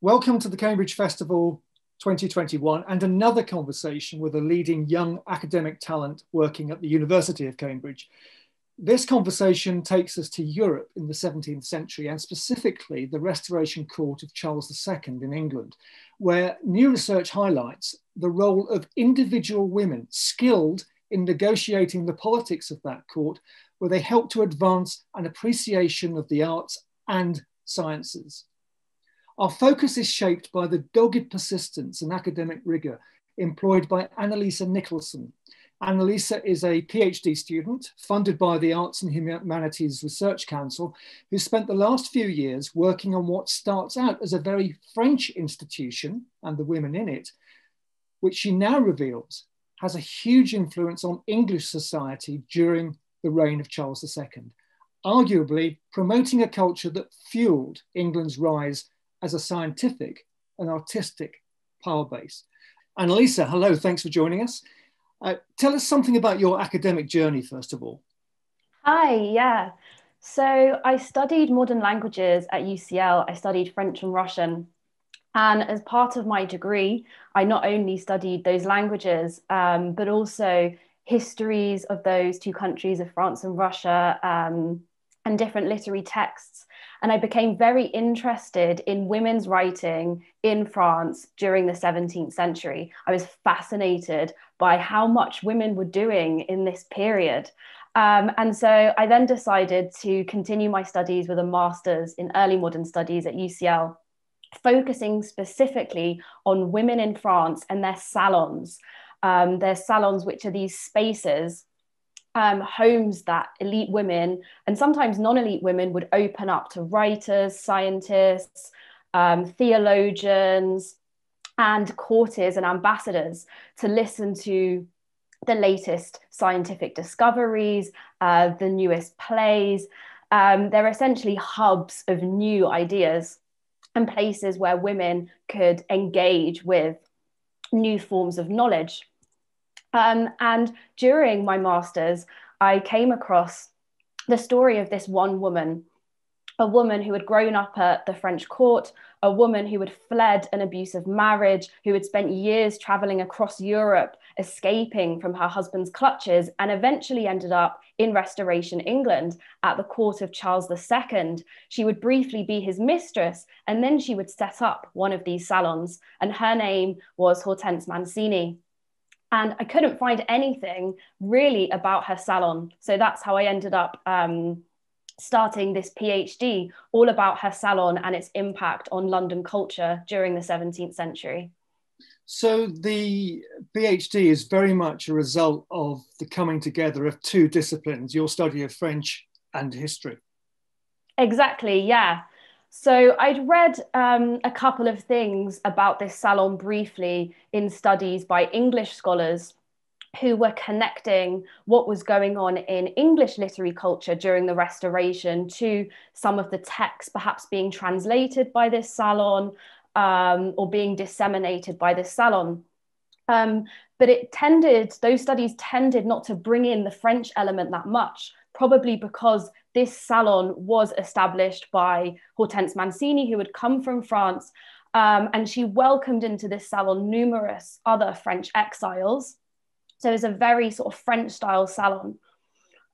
Welcome to the Cambridge Festival 2021 and another conversation with a leading young academic talent working at the University of Cambridge. This conversation takes us to Europe in the 17th century and specifically the Restoration Court of Charles II in England, where new research highlights the role of individual women skilled in negotiating the politics of that court, where they help to advance an appreciation of the arts and sciences. Our focus is shaped by the dogged persistence and academic rigor employed by Annalisa Nicholson. Annalisa is a PhD student funded by the Arts and Humanities Research Council, who spent the last few years working on what starts out as a very French institution and the women in it, which she now reveals has a huge influence on English society during the reign of Charles II, arguably promoting a culture that fueled England's rise as a scientific and artistic power base. Annalisa, hello, thanks for joining us. Tell us something about your academic journey, first of all. Hi, yeah. So I studied modern languages at UCL. I studied French and Russian. And as part of my degree, I not only studied those languages, but also histories of those two countries of France and Russia, and different literary texts. And I became very interested in women's writing in France during the 17th century. I was fascinated by how much women were doing in this period. And so I then decided to continue my studies with a master's in early modern studies at UCL, focusing specifically on women in France and their salons. Their salons, which are these spaces, homes that elite women and sometimes non-elite women would open up to writers, scientists, theologians, and courtiers and ambassadors to listen to the latest scientific discoveries, the newest plays. They're essentially hubs of new ideas and places where women could engage with new forms of knowledge. And during my master's, I came across the story of this one woman, a woman who had grown up at the French court, a woman who had fled an abusive marriage, who had spent years traveling across Europe, escaping from her husband's clutches, and eventually ended up in Restoration England at the court of Charles II. She would briefly be his mistress, and then she would set up one of these salons, and her name was Hortense Mancini. And I couldn't find anything really about her salon. So that's how I ended up starting this PhD, all about her salon and its impact on London culture during the 17th century. So the PhD is very much a result of the coming together of two disciplines, your study of French and history. Exactly, yeah. So I'd read a couple of things about this salon briefly in studies by English scholars who were connecting what was going on in English literary culture during the Restoration to some of the texts perhaps being translated by this salon or being disseminated by this salon. But those studies tended not to bring in the French element that much, probably because this salon was established by Hortense Mancini, who had come from France, and she welcomed into this salon numerous other French exiles. So it's a very sort of French-style salon.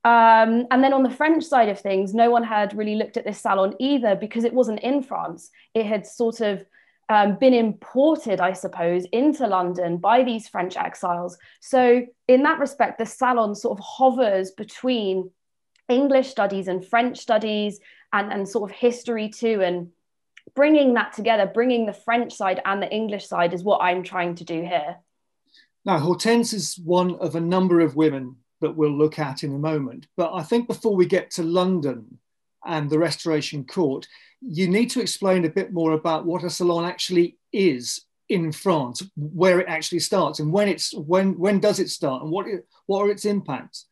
And then on the French side of things, no one had really looked at this salon either because it wasn't in France. It had sort of been imported, I suppose, into London by these French exiles. So in that respect, the salon sort of hovers between English studies and French studies and sort of history too. And bringing that together, bringing the French side and the English side is what I'm trying to do here. Now, Hortense is one of a number of women that we'll look at in a moment. But I think before we get to London and the Restoration Court, you need to explain a bit more about what a salon actually is in France, where it actually starts and when does it start and what are its impacts?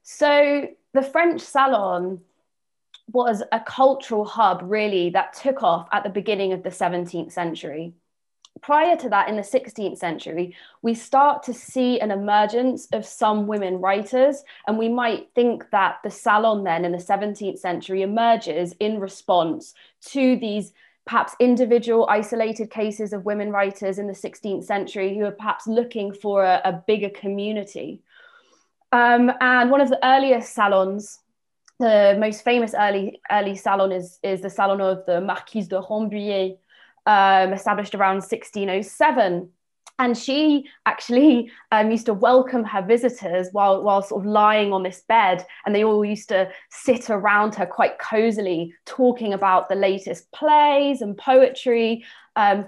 So the French Salon was a cultural hub, really, that took off at the beginning of the 17th century. Prior to that, in the 16th century, we start to see an emergence of some women writers, and we might think that the Salon then in the 17th century emerges in response to these perhaps individual isolated cases of women writers in the 16th century who are perhaps looking for a bigger community. And one of the earliest salons, the most famous early salon is the Salon of the Marquise de Rambouillet, established around 1607. And she actually used to welcome her visitors while sort of lying on this bed, and they all used to sit around her quite cozily, talking about the latest plays and poetry,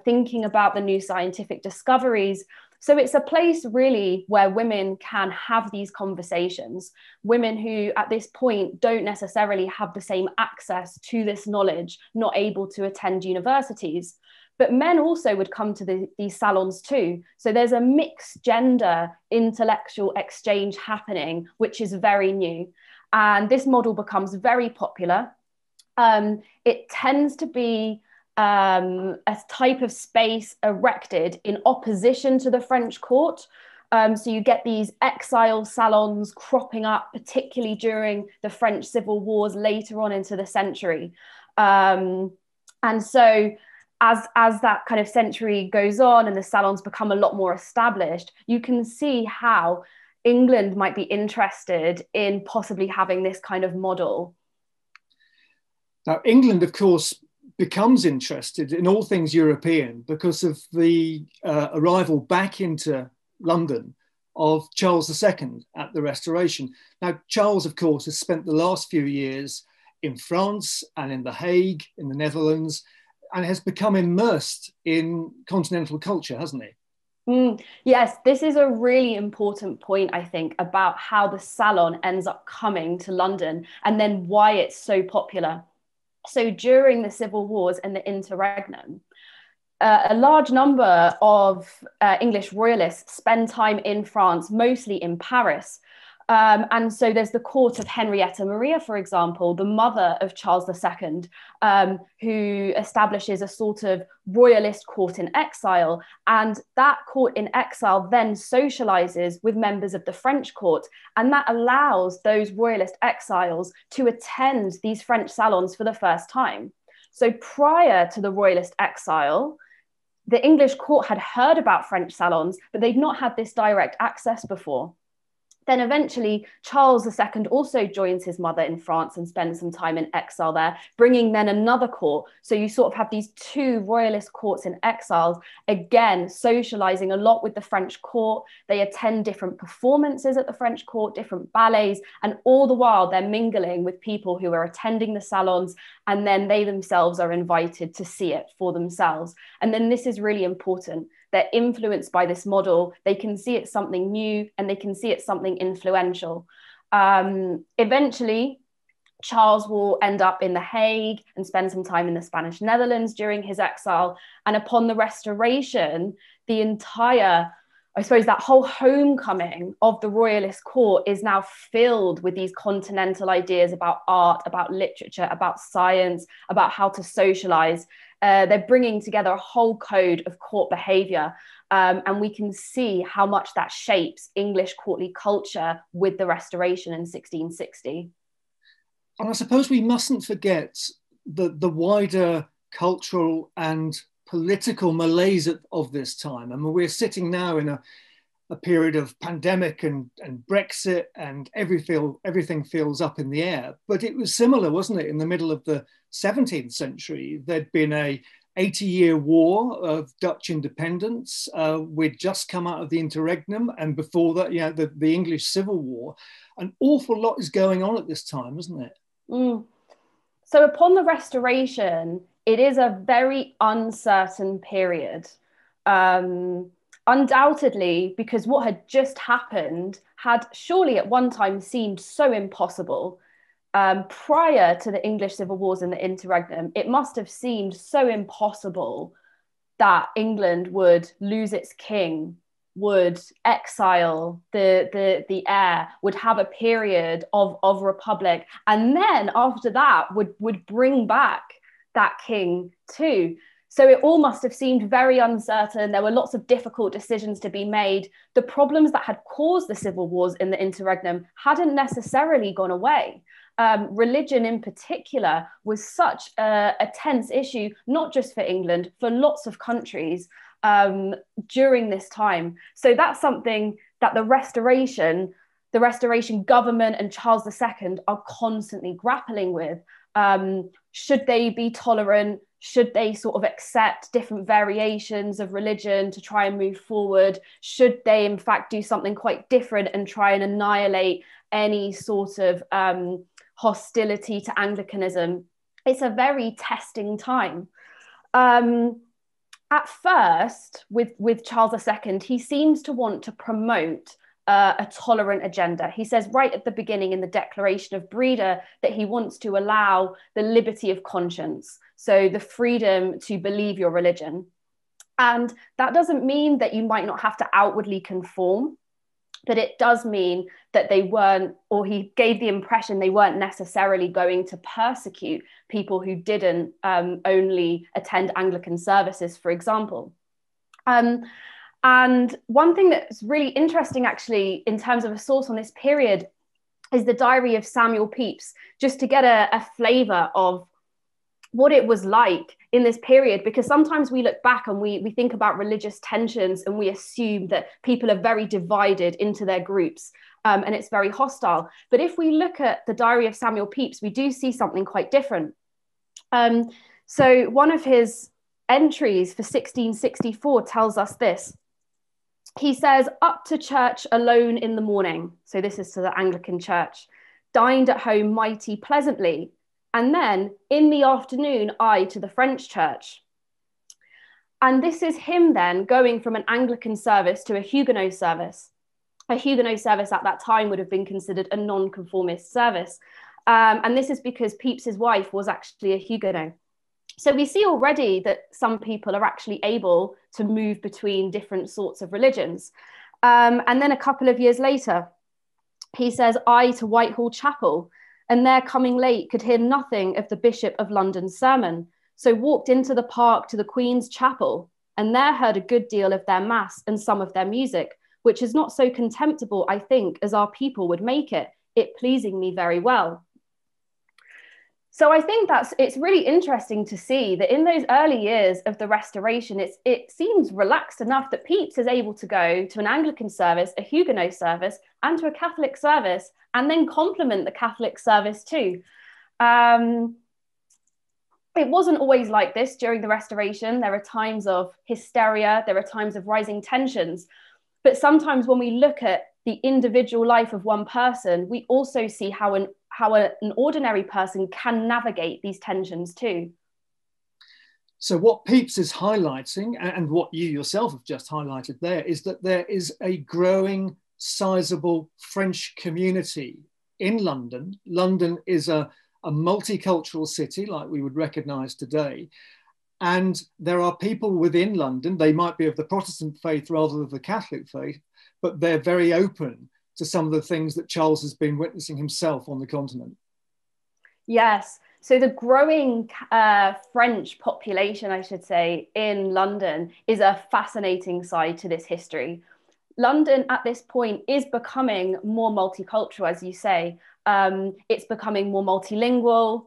thinking about the new scientific discoveries. So it's a place really where women can have these conversations, women who at this point don't necessarily have the same access to this knowledge, not able to attend universities. But men also would come to these salons too. So there's a mixed gender intellectual exchange happening, which is very new. And this model becomes very popular. It tends to be a type of space erected in opposition to the French court. So you get these exile salons cropping up, particularly during the French civil wars later on into the century. And so as that kind of century goes on and the salons become a lot more established, you can see how England might be interested in possibly having this kind of model. Now, England, of course, becomes interested in all things European because of the arrival back into London of Charles II at the Restoration. Now, Charles, of course, has spent the last few years in France and in The Hague, in the Netherlands, and has become immersed in continental culture, hasn't he? Yes, this is a really important point, I think, about how the salon ends up coming to London and then why it's so popular. So during the civil wars and the Interregnum, a large number of English royalists spend time in France, mostly in Paris. And so there's the court of Henrietta Maria, for example, the mother of Charles II, who establishes a sort of royalist court in exile. And that court in exile then socializes with members of the French court. And that allows those royalist exiles to attend these French salons for the first time. So prior to the royalist exile, the English court had heard about French salons, but they'd not had this direct access before. Then eventually, Charles II also joins his mother in France and spends some time in exile there, bringing then another court. So you sort of have these two royalist courts in exiles, again, socializing a lot with the French court. They attend different performances at the French court, different ballets, and all the while they're mingling with people who are attending the salons, and then they themselves are invited to see it for themselves. And then this is really important. They're influenced by this model. They can see it's something new and they can see it's something influential. Eventually, Charles will end up in The Hague and spend some time in the Spanish Netherlands during his exile. And upon the Restoration, the entire, I suppose, that whole homecoming of the royalist court is now filled with these continental ideas about art, about literature, about science, about how to socialize. They're bringing together a whole code of court behavior. And we can see how much that shapes English courtly culture with the Restoration in 1660. And I suppose we mustn't forget the wider cultural and political malaise of this time. I mean, we're sitting now in a period of pandemic and Brexit, and everything feels up in the air. But it was similar, wasn't it? In the middle of the 17th century, there'd been a 80-year war of Dutch independence. We'd just come out of the Interregnum, and before that, the English Civil War. An awful lot is going on at this time, isn't it? So upon the Restoration, it is a very uncertain period. Undoubtedly, because what had just happened had surely at one time seemed so impossible. Prior to the English Civil Wars and the Interregnum, it must have seemed so impossible that England would lose its king, would exile the heir, would have a period of republic, and then after that would bring back that king too. So it all must have seemed very uncertain. There were lots of difficult decisions to be made. The problems that had caused the civil wars in the Interregnum hadn't necessarily gone away. religion in particular was such a tense issue, not just for England, for lots of countries during this time. So that's something that the Restoration government and Charles II are constantly grappling with. Should they be tolerant? Should they sort of accept different variations of religion to try and move forward? Should they, in fact, do something quite different and try and annihilate any sort of hostility to Anglicanism? It's a very testing time. At first, with Charles II, he seems to want to promote a tolerant agenda. He says right at the beginning in the Declaration of Breda that he wants to allow the liberty of conscience, so the freedom to believe your religion. And that doesn't mean that you might not have to outwardly conform, but it does mean that they weren't, or he gave the impression they weren't necessarily going to persecute people who didn't only attend Anglican services, for example. And one thing that's really interesting, actually, in terms of a source on this period, is the diary of Samuel Pepys, just to get a flavour of what it was like in this period, because sometimes we look back and we think about religious tensions and we assume that people are very divided into their groups and it's very hostile. But if we look at the diary of Samuel Pepys, we do see something quite different. So one of his entries for 1664 tells us this. He says, "Up to church alone in the morning." So this is to the Anglican church. "Dined at home mighty pleasantly. And then in the afternoon, I to the French church." And this is him then going from an Anglican service to a Huguenot service. A Huguenot service at that time would have been considered a non-conformist service. And this is because Pepys's wife was actually a Huguenot. So we see already that some people are actually able to move between different sorts of religions. And then a couple of years later, he says, "I to Whitehall Chapel, and there coming late could hear nothing of the Bishop of London's sermon. So walked into the park to the Queen's Chapel, and there heard a good deal of their mass and some of their music, which is not so contemptible, I think, as our people would make it, it pleasing me very well." So I think it's really interesting to see that in those early years of the Restoration, it seems relaxed enough that Pepys is able to go to an Anglican service, a Huguenot service, and to a Catholic service, and then complement the Catholic service too. It wasn't always like this during the Restoration. There are times of hysteria, there are times of rising tensions, but sometimes when we look at the individual life of one person, we also see how an ordinary person can navigate these tensions too. So what Pepys is highlighting, and what you yourself have just highlighted there, is that there is a growing, sizable French community in London. London is a multicultural city like we would recognise today. And there are people within London, they might be of the Protestant faith rather than the Catholic faith, but they're very open to some of the things that Charles has been witnessing himself on the continent. Yes. So the growing French population, I should say, in London is a fascinating side to this history. London at this point is becoming more multicultural, as you say. It's becoming more multilingual,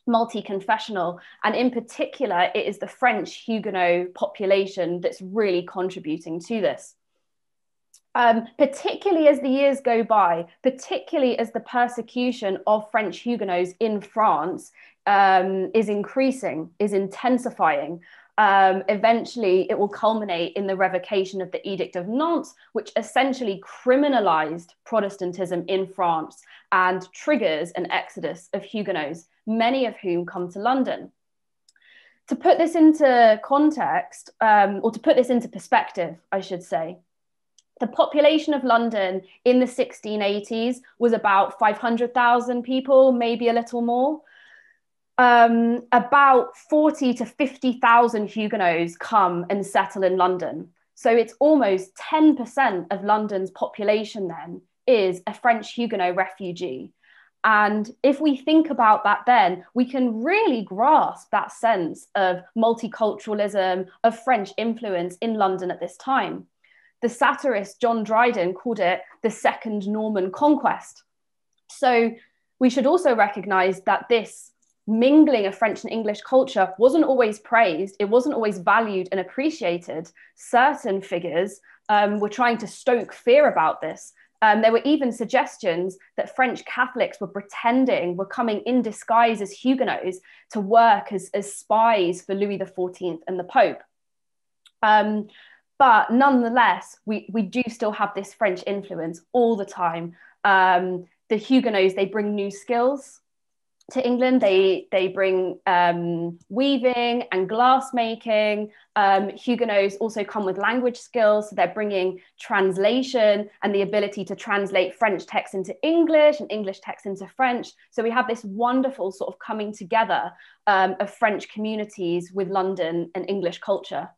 multi-confessional, and in particular, it is the French Huguenot population that's really contributing to this. Particularly as the years go by, particularly as the persecution of French Huguenots in France is increasing, is intensifying. Eventually, it will culminate in the revocation of the Edict of Nantes, which essentially criminalized Protestantism in France and triggers an exodus of Huguenots, many of whom come to London. To put this into context, or to put this into perspective, I should say, the population of London in the 1680s was about 500,000 people, maybe a little more. About 40 to 50,000 Huguenots come and settle in London. So it's almost 10% of London's population then is a French Huguenot refugee. And if we think about that then, we can really grasp that sense of multiculturalism, of French influence in London at this time. The satirist John Dryden called it the Second Norman Conquest. So We should also recognize that this mingling of French and English culture wasn't always praised. It wasn't always valued and appreciated. Certain figures were trying to stoke fear about this. There were even suggestions that French Catholics were coming in disguise as Huguenots to work as spies for Louis XIV and the Pope. But nonetheless, we do still have this French influence all the time. The Huguenots, they bring new skills to England. They bring weaving and glass making. Huguenots also come with language skills, so they're bringing translation and the ability to translate French texts into English and English texts into French. So we have this wonderful sort of coming together of French communities with London and English culture.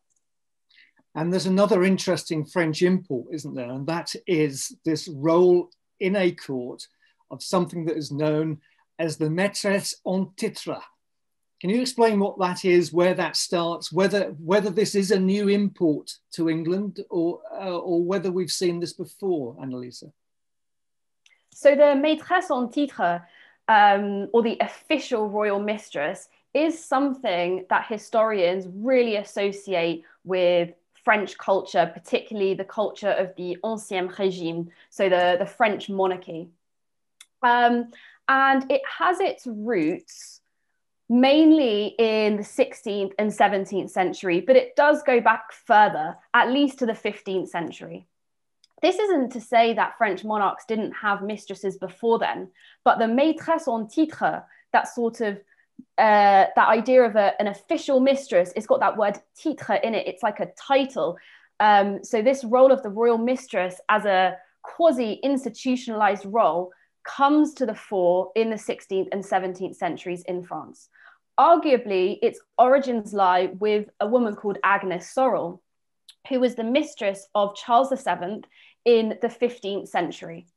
And there's another interesting French import, isn't there? And that is this role in a court of something that is known as the maîtresse-en-titre. Can you explain what that is, where that starts, whether this is a new import to England or whether we've seen this before, Annalisa? So the maîtresse-en-titre, or the official royal mistress, is something that historians really associate with French culture, particularly the culture of the Ancien Régime, so the French monarchy. And it has its roots mainly in the 16th and 17th century, but it does go back further, at least to the 15th century. This isn't to say that French monarchs didn't have mistresses before then, but the maîtresse-en-titre, that sort of that idea of an official mistress, it's got that word titre in it. It's like a title. So this role of the royal mistress as a quasi-institutionalized role comes to the fore in the 16th and 17th centuries in France. Arguably, its origins lie with a woman called Agnes Sorel, who was the mistress of Charles VII in the 15th century.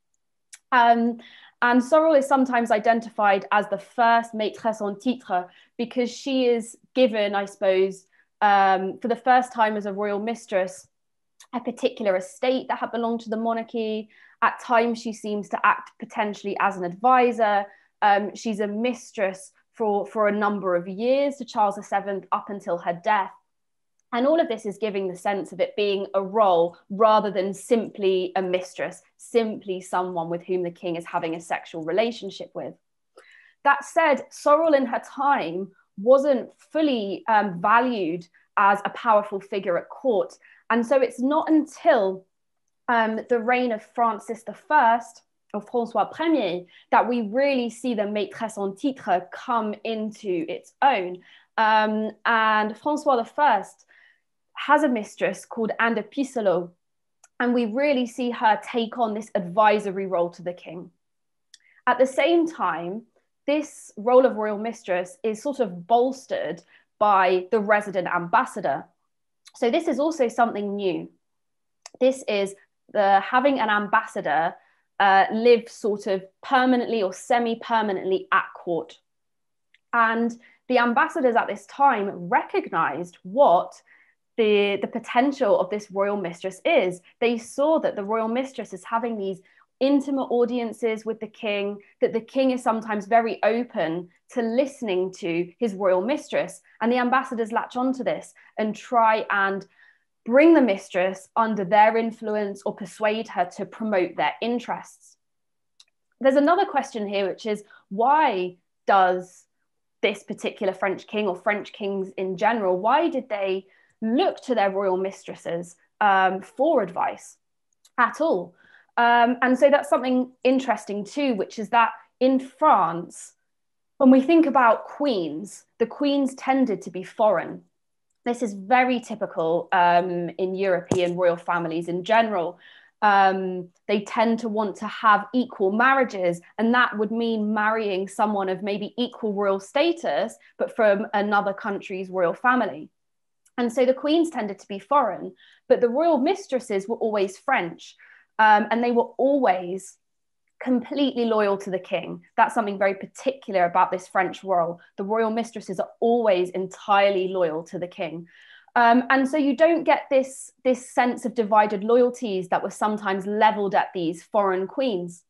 And Sorel is sometimes identified as the first maîtresse-en-titre because she is given, I suppose, for the first time as a royal mistress, a particular estate that had belonged to the monarchy. At times, she seems to act potentially as an advisor. She's a mistress for a number of years to Charles VII up until her death. And all of this is giving the sense of it being a role rather than simply a mistress, simply someone with whom the king is having a sexual relationship with. That said, Sorel in her time wasn't fully valued as a powerful figure at court. And so it's not until the reign of Francis I, or François Ier, that we really see the maîtresse-en-titre come into its own. And François I has a mistress called Anne de Pisseleu, and we really see her take on this advisory role to the king. At the same time, this role of royal mistress is sort of bolstered by the resident ambassador. So this is also something new. This is having an ambassador live sort of permanently or semi-permanently at court. And the ambassadors at this time recognized what the potential of this royal mistress is. They saw that the royal mistress is having these intimate audiences with the king, that the king is sometimes very open to listening to his royal mistress. And the ambassadors latch onto this and try and bring the mistress under their influence or persuade her to promote their interests. There's another question here, which is, why does this particular French king, or French kings in general, why did they look to their royal mistresses for advice at all? And so that's something interesting too, which is that in France, when we think about queens, the queens tended to be foreign. This is very typical in European royal families in general. They tend to want to have equal marriages, and that would mean marrying someone of maybe equal royal status, but from another country's royal family. And so the queens tended to be foreign, but the royal mistresses were always French, and they were always completely loyal to the king. That's something very particular about this French role. The royal mistresses are always entirely loyal to the king. And so you don't get this sense of divided loyalties that were sometimes leveled at these foreign queens.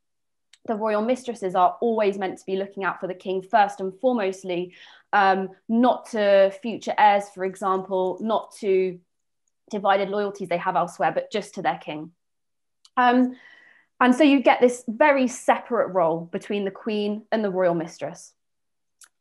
the royal mistresses are always meant to be looking out for the king first and foremostly, not to future heirs, for example, not to divided loyalties they have elsewhere, but just to their king. And so you get this very separate role between the queen and the royal mistress.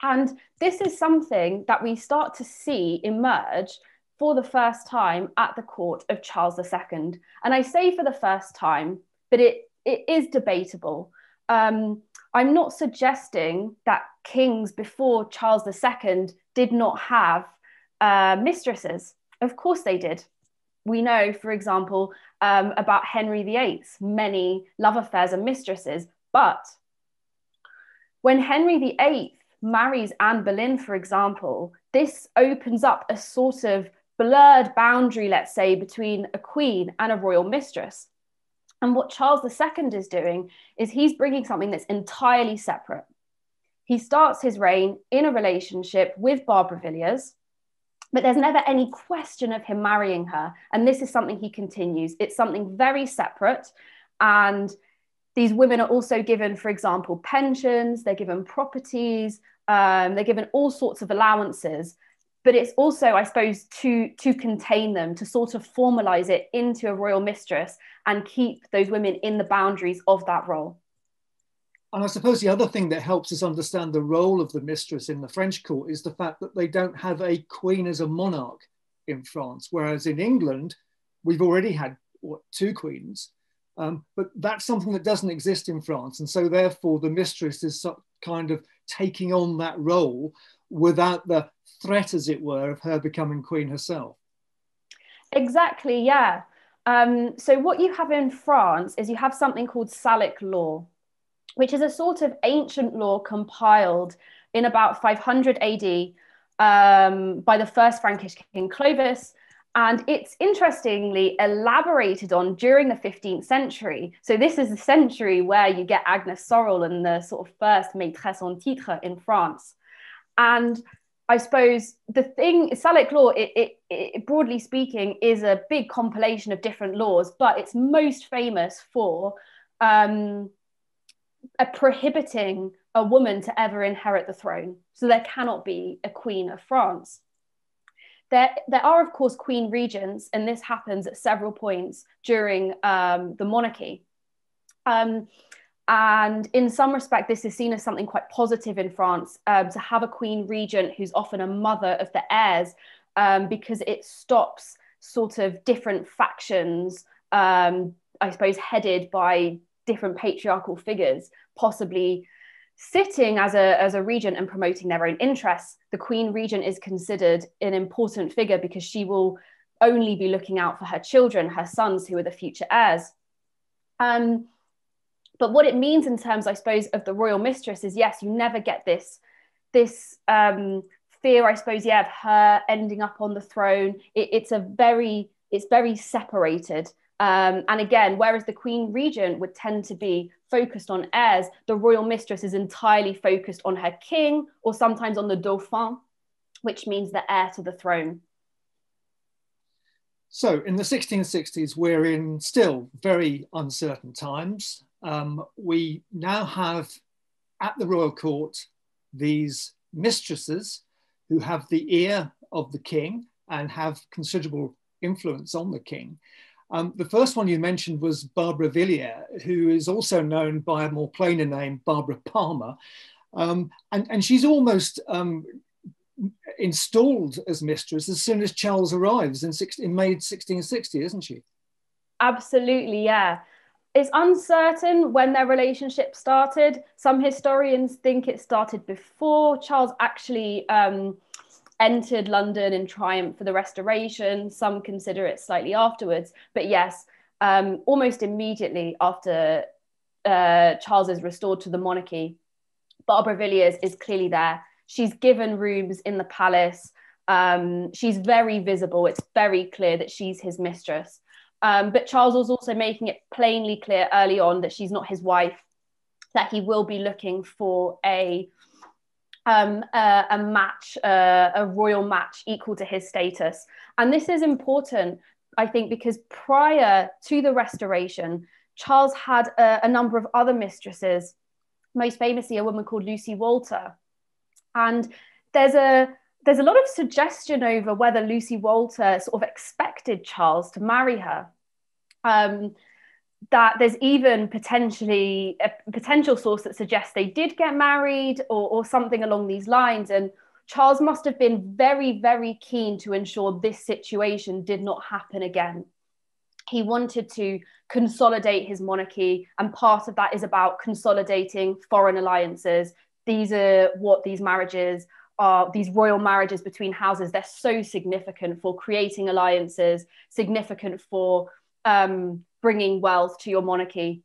And this is something that we start to see emerge for the first time at the court of Charles II. And I say for the first time, but it is debatable. I'm not suggesting that kings before Charles II did not have mistresses. Of course they did. We know, for example, about Henry VIII's many love affairs and mistresses. But when Henry VIII marries Anne Boleyn, for example, this opens up a sort of blurred boundary, let's say, between a queen and a royal mistress. And what Charles II is doing is he's bringing something that's entirely separate. He starts his reign in a relationship with Barbara Villiers, but there's never any question of him marrying her. And this is something he continues. It's something very separate. And these women are also given, for example, pensions, they're given properties, they're given all sorts of allowances. But it's also, I suppose, to contain them, to sort of formalize it into a royal mistress and keep those women in the boundaries of that role. And I suppose the other thing that helps us understand the role of the mistress in the French court is the fact that they don't have a queen as a monarch in France, whereas in England, we've already had two queens, but that's something that doesn't exist in France. And so therefore the mistress is kind of taking on that role without the threat, as it were, of her becoming queen herself. Exactly, yeah. So what you have in France is you have something called Salic law, which is a sort of ancient law compiled in about 500 AD by the first Frankish king Clovis. And it's interestingly elaborated on during the 15th century. So this is the century where you get Agnes Sorel and the sort of first maîtresse-en-titre in France. And I suppose the thing, Salic law, it broadly speaking, is a big compilation of different laws, but it's most famous for prohibiting a woman to ever inherit the throne. So there cannot be a queen of France. There are, of course, queen regents, and this happens at several points during the monarchy. And in some respect, this is seen as something quite positive in France, to have a queen regent who's often a mother of the heirs, because it stops sort of different factions, I suppose, headed by different patriarchal figures, possibly sitting as a regent and promoting their own interests. The queen regent is considered an important figure because she will only be looking out for her children, her sons, who are the future heirs. But what it means in terms, I suppose, of the royal mistress is, yes, you never get this fear, I suppose, yeah, of her ending up on the throne. It's very separated. And again, whereas the queen regent would tend to be focused on heirs, the royal mistress is entirely focused on her king, or sometimes on the dauphin, which means the heir to the throne. So in the 1660s, we're in still very uncertain times. We now have at the royal court these mistresses who have the ear of the king and have considerable influence on the king. The first one you mentioned was Barbara Villiers, who is also known by a more plainer name, Barbara Palmer. And she's almost installed as mistress as soon as Charles arrives in May 1660, isn't she? Absolutely, yeah. It's uncertain when their relationship started. Some historians think it started before Charles actually entered London in triumph for the Restoration. Some consider it slightly afterwards. But yes, almost immediately after Charles is restored to the monarchy, Barbara Villiers is clearly there. She's given rooms in the palace. She's very visible. It's very clear that she's his mistress. But Charles was also making it plainly clear early on that she's not his wife, that he will be looking for a match, a royal match equal to his status. And this is important, I think, because prior to the Restoration, Charles had a number of other mistresses, most famously a woman called Lucy Walter. And there's a lot of suggestion over whether Lucy Walter sort of expected Charles to marry her. That there's even potentially a potential source that suggests they did get married or something along these lines. And Charles must have been very, very keen to ensure this situation did not happen again. He wanted to consolidate his monarchy, and part of that is about consolidating foreign alliances. These are what these marriages are, these royal marriages between houses. They're so significant for creating alliances, significant for bringing wealth to your monarchy.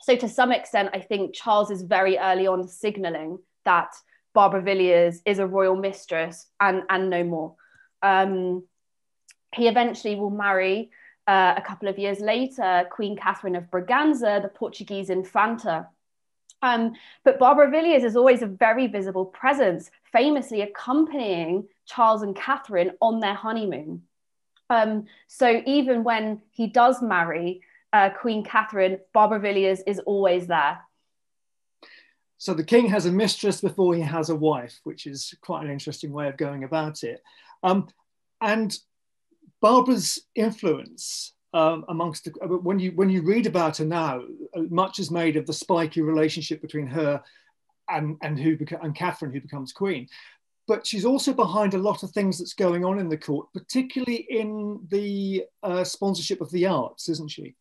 So to some extent, I think Charles is very early on signaling that Barbara Villiers is a royal mistress and no more. He eventually will marry, a couple of years later, Queen Catherine of Braganza, the Portuguese Infanta. But Barbara Villiers is always a very visible presence, famously accompanying Charles and Catherine on their honeymoon. So even when he does marry Queen Catherine, Barbara Villiers is always there. So the king has a mistress before he has a wife, which is quite an interesting way of going about it. And Barbara's influence amongst when you read about her now, much is made of the spiky relationship between her and Catherine, who becomes queen. But she's also behind a lot of things that's going on in the court, particularly in the sponsorship of the arts, isn't she?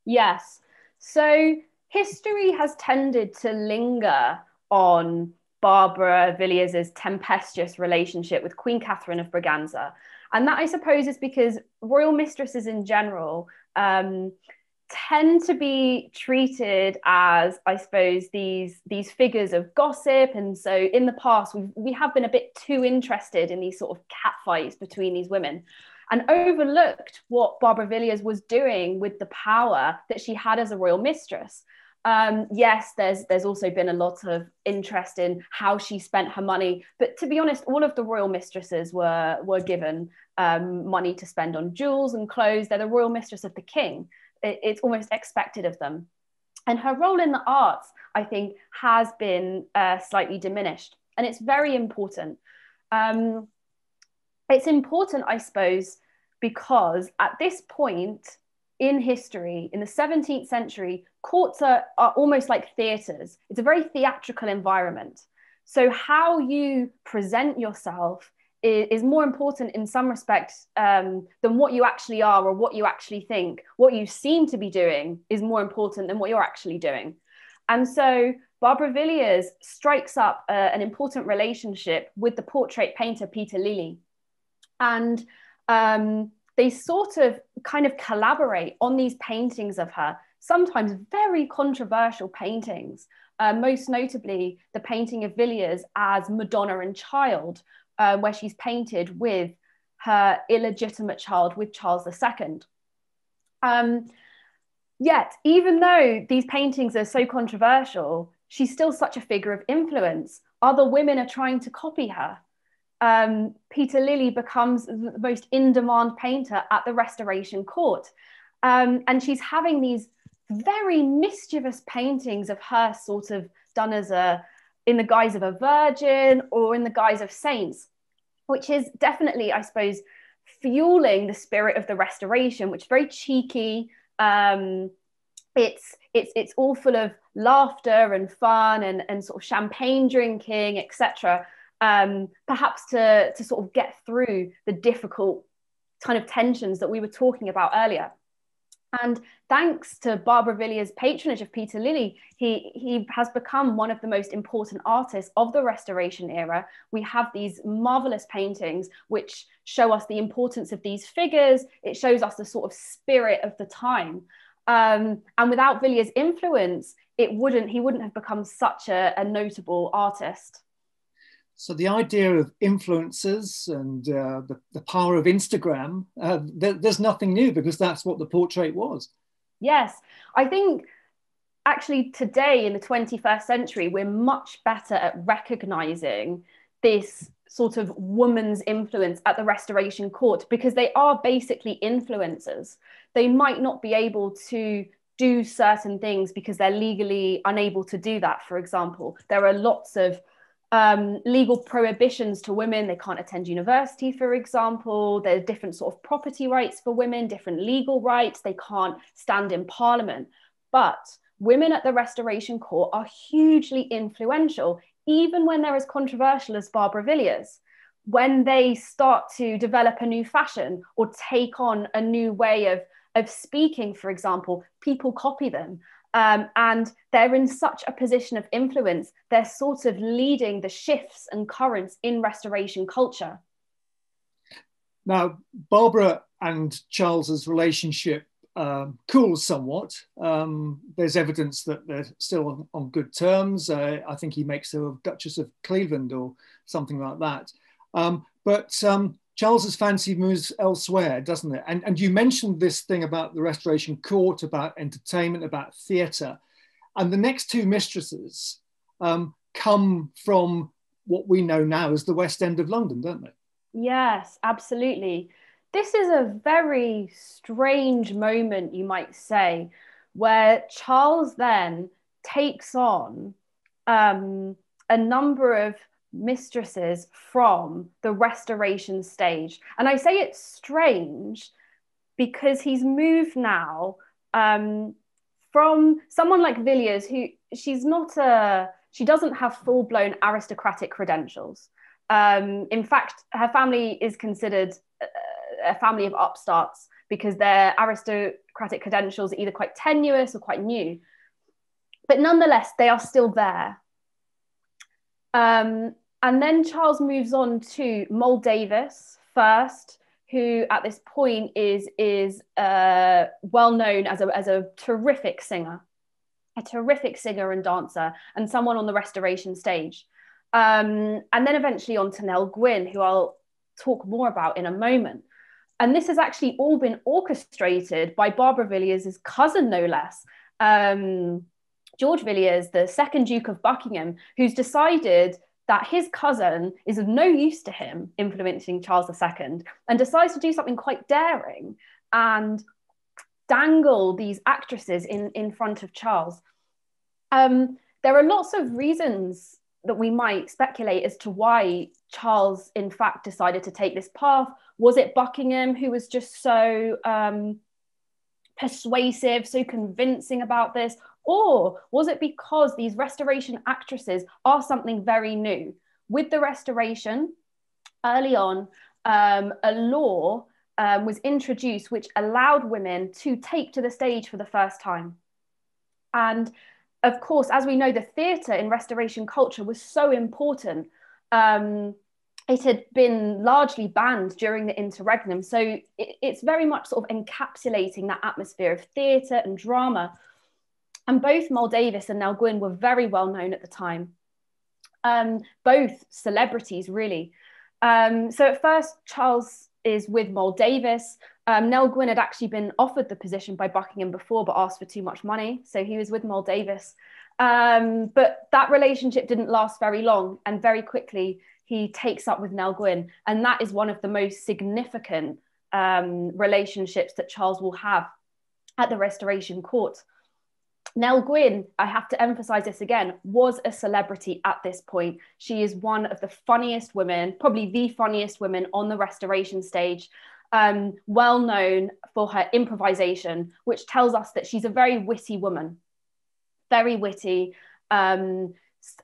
Yes. So history has tended to linger on Barbara Villiers' tempestuous relationship with Queen Catherine of Braganza. And that, I suppose, is because royal mistresses in general tend to be treated as, I suppose, these figures of gossip. And so in the past, we have been a bit too interested in these sort of catfights between these women and overlooked what Barbara Villiers was doing with the power that she had as a royal mistress. Yes, there's also been a lot of interest in how she spent her money, but to be honest, all of the royal mistresses were given money to spend on jewels and clothes. They're the royal mistress of the king. It's almost expected of them. And her role in the arts, I think, has been slightly diminished, and it's very important. It's important, I suppose, because at this point in history, in the 17th century, courts are almost like theatres. It's a very theatrical environment. So how you present yourself is more important in some respects than what you actually are or what you actually think. What you seem to be doing is more important than what you're actually doing. And so Barbara Villiers strikes up an important relationship with the portrait painter Peter Lely. And they sort of kind of collaborate on these paintings of her, sometimes very controversial paintings, most notably the painting of Villiers as Madonna and Child, where she's painted with her illegitimate child, with Charles II. Yet, even though these paintings are so controversial, she's still such a figure of influence. Other women are trying to copy her. Peter Lely becomes the most in-demand painter at the Restoration Court. And she's having these very mischievous paintings of her sort of done as in the guise of a virgin or in the guise of saints, which is definitely, I suppose, fueling the spirit of the Restoration, which is very cheeky. It's all full of laughter and fun and sort of champagne drinking, etc. Perhaps to sort of get through the difficult kind of tensions that we were talking about earlier. And thanks to Barbara Villiers' patronage of Peter Lely, he has become one of the most important artists of the Restoration era. We have these marvelous paintings which show us the importance of these figures. It shows us the sort of spirit of the time. And without Villiers' influence, he wouldn't have become such a notable artist. So the idea of influencers and the power of Instagram, there's nothing new because that's what the portrait was. Yes, I think actually today in the 21st century, we're much better at recognizing this sort of woman's influence at the Restoration Court because they are basically influencers. They might not be able to do certain things because they're legally unable to do that. For example, there are lots of legal prohibitions to women. They can't attend university, for example. There's different sort of property rights for women, different legal rights. They can't stand in parliament. But women at the Restoration Court are hugely influential, even when they're as controversial as Barbara Villiers. When they start to develop a new fashion or take on a new way of speaking, for example, people copy them. And they're in such a position of influence, they're sort of leading the shifts and currents in Restoration culture. Now, Barbara and Charles's relationship cools somewhat. There's evidence that they're still on good terms. I think he makes her Duchess of Cleveland or something like that. But Charles's fancy moves elsewhere, doesn't it? And you mentioned this thing about the Restoration Court, about entertainment, about theatre. And the next two mistresses come from what we know now as the West End of London, don't they? Yes, absolutely. This is a very strange moment, you might say, where Charles then takes on a number of mistresses from the Restoration stage. And I say it's strange because he's moved now from someone like Villiers, who she doesn't have full-blown aristocratic credentials. In fact, her family is considered a family of upstarts because their aristocratic credentials are either quite tenuous or quite new. But nonetheless, they are still there. And then Charles moves on to Moll Davis first, who at this point is well known as a terrific singer and dancer, and someone on the Restoration stage. And then eventually on to Nell Gwyn, who I'll talk more about in a moment. And this has actually all been orchestrated by Barbara Villiers' cousin, no less, George Villiers, the second Duke of Buckingham, who's decided that his cousin is of no use to him, influencing Charles II, and decides to do something quite daring and dangle these actresses in front of Charles. There are lots of reasons that we might speculate as to why Charles, in fact, decided to take this path. Was it Buckingham who was just so persuasive, so convincing about this? Or was it because these Restoration actresses are something very new? With the Restoration, early on, a law was introduced which allowed women to take to the stage for the first time. And of course, as we know, the theatre in Restoration culture was so important. It had been largely banned during the Interregnum. So it's very much sort of encapsulating that atmosphere of theatre and drama. And both Moll Davis and Nell Gwyn were very well known at the time. Both celebrities, really. So at first, Charles is with Moll Davis. Nell Gwyn had actually been offered the position by Buckingham before, but asked for too much money. So he was with Moll Davis. But that relationship didn't last very long. And very quickly, he takes up with Nell Gwyn. And that is one of the most significant relationships that Charles will have at the Restoration Court. Nell Gwyn, I have to emphasize this again, was a celebrity at this point. She is one of the funniest women, probably the funniest women on the Restoration stage, well known for her improvisation, which tells us that she's a very witty woman, very witty. And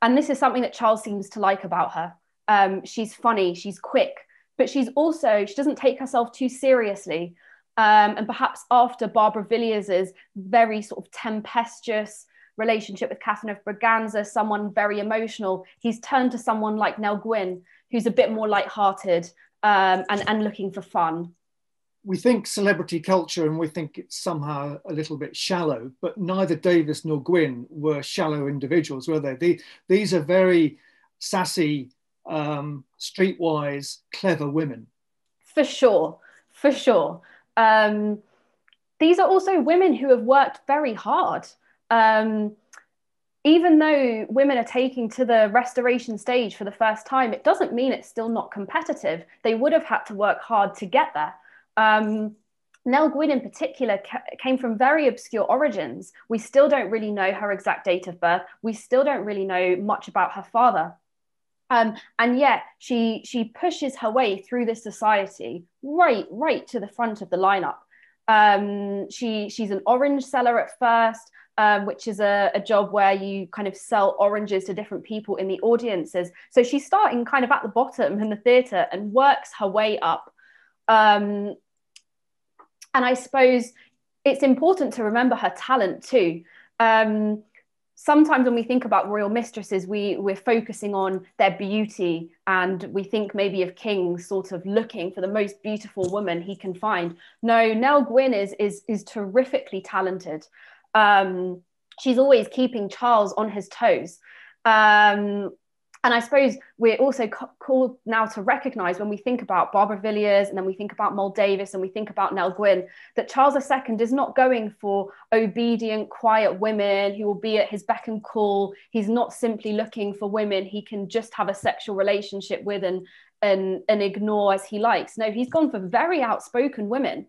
this is something that Charles seems to like about her. She's funny, she's quick, but she doesn't take herself too seriously. And perhaps after Barbara Villiers' very sort of tempestuous relationship with Catherine of Braganza, someone very emotional, he's turned to someone like Nell Gwyn, who's a bit more lighthearted and looking for fun. We think celebrity culture and we think it's somehow a little bit shallow, but neither Davis nor Gwyn were shallow individuals, were they? These are very sassy, streetwise, clever women. For sure. These are also women who have worked very hard. Even though women are taking to the Restoration stage for the first time, it doesn't mean it's still not competitive. They would have had to work hard to get there. Nell Gwyn in particular came from very obscure origins. We still don't really know her exact date of birth. We still don't really know much about her father. And yet she pushes her way through this society right to the front of the lineup. She's an orange seller at first, which is a job where you kind of sell oranges to different people in the audiences. So she's starting kind of at the bottom in the theatre and works her way up. And I suppose it's important to remember her talent too. Sometimes when we think about royal mistresses, we're focusing on their beauty, and we think maybe of kings sort of looking for the most beautiful woman he can find. No, Nell Gwyn is terrifically talented. She's always keeping Charles on his toes. And I suppose we're also called now to recognise, when we think about Barbara Villiers and then we think about Moll Davis and we think about Nell Gwyn, that Charles II is not going for obedient, quiet women who will be at his beck and call. He's not simply looking for women he can just have a sexual relationship with and ignore as he likes. No, he's gone for very outspoken women,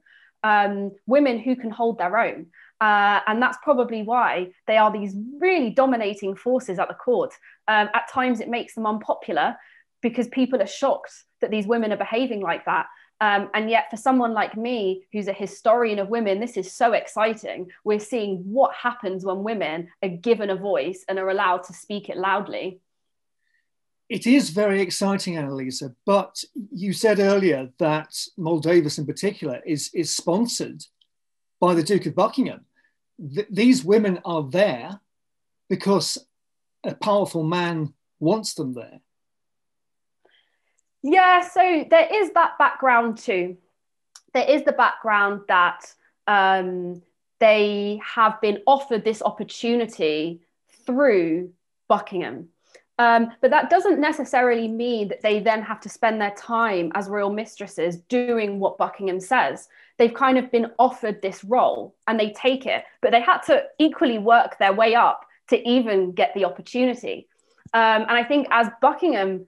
women who can hold their own. And that's probably why they are these really dominating forces at the court. At times it makes them unpopular because people are shocked that these women are behaving like that. And yet for someone like me, who's a historian of women, this is so exciting. We're seeing what happens when women are given a voice and are allowed to speak it loudly. It is very exciting, Annalisa, but you said earlier that Moll Davis in particular is sponsored by the Duke of Buckingham. These women are there because a powerful man wants them there. Yeah, so there is that background too. There is the background that they have been offered this opportunity through Buckingham. But that doesn't necessarily mean that they then have to spend their time as royal mistresses doing what Buckingham says. They've kind of been offered this role and they take it, but they had to equally work their way up to even get the opportunity. And I think as Buckingham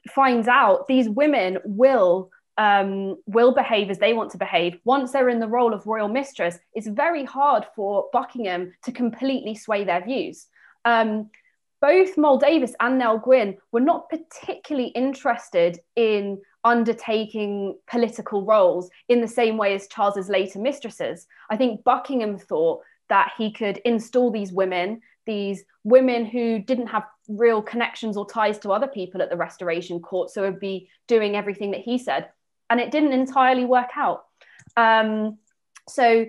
finds out, these women will behave as they want to behave. Once they're in the role of royal mistress, it's very hard for Buckingham to completely sway their views. Both Moll Davis and Nell Gwyn were not particularly interested in undertaking political roles in the same way as Charles's later mistresses. I think Buckingham thought that he could install these women who didn't have real connections or ties to other people at the Restoration Court, so would be doing everything that he said. And it didn't entirely work out. So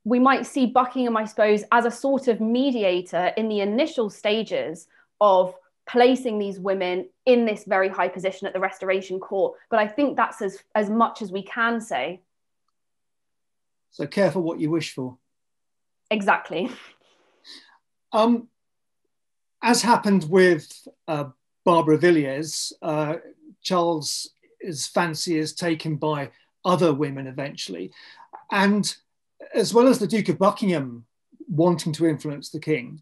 we might see Buckingham, I suppose, as a sort of mediator in the initial stages of placing these women in this very high position at the Restoration Court. But I think that's as much as we can say. So careful what you wish for. Exactly. As happened with Barbara Villiers, Charles's fancy is taken by other women eventually. And as well as the Duke of Buckingham wanting to influence the King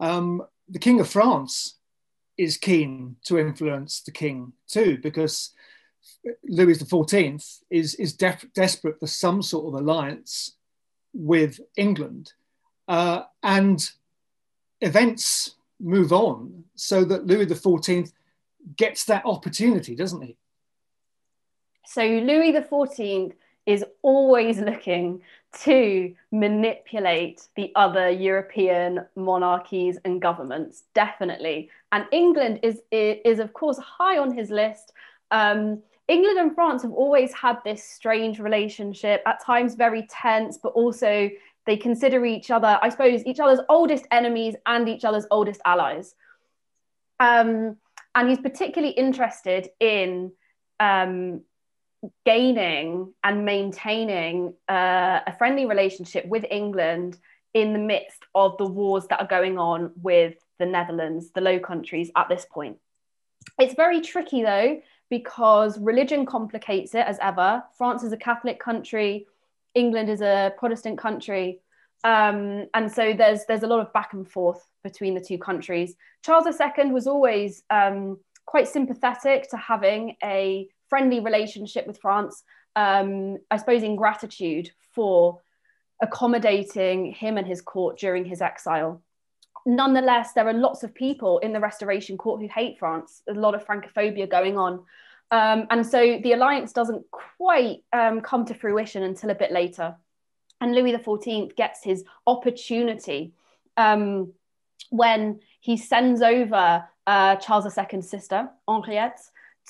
of France is keen to influence the King too, because Louis XIV is desperate for some sort of alliance with England. And events move on so that Louis XIV gets that opportunity, doesn't he? So Louis XIV is always looking to manipulate the other European monarchies and governments, definitely. And England is of course high on his list. England and France have always had this strange relationship, at times very tense, but also they consider each other, I suppose, each other's oldest enemies and each other's oldest allies. And he's particularly interested in gaining and maintaining a friendly relationship with England in the midst of the wars that are going on with the Netherlands, the Low Countries at this point. It's very tricky though, because religion complicates it as ever. France is a Catholic country, England is a Protestant country. And so there's a lot of back and forth between the two countries. Charles II was always quite sympathetic to having a friendly relationship with France, I suppose in gratitude for accommodating him and his court during his exile. Nonetheless, there are lots of people in the Restoration court who hate France. There's a lot of Francophobia going on. And so the alliance doesn't quite come to fruition until a bit later. And Louis XIV gets his opportunity when he sends over Charles II's sister, Henriette,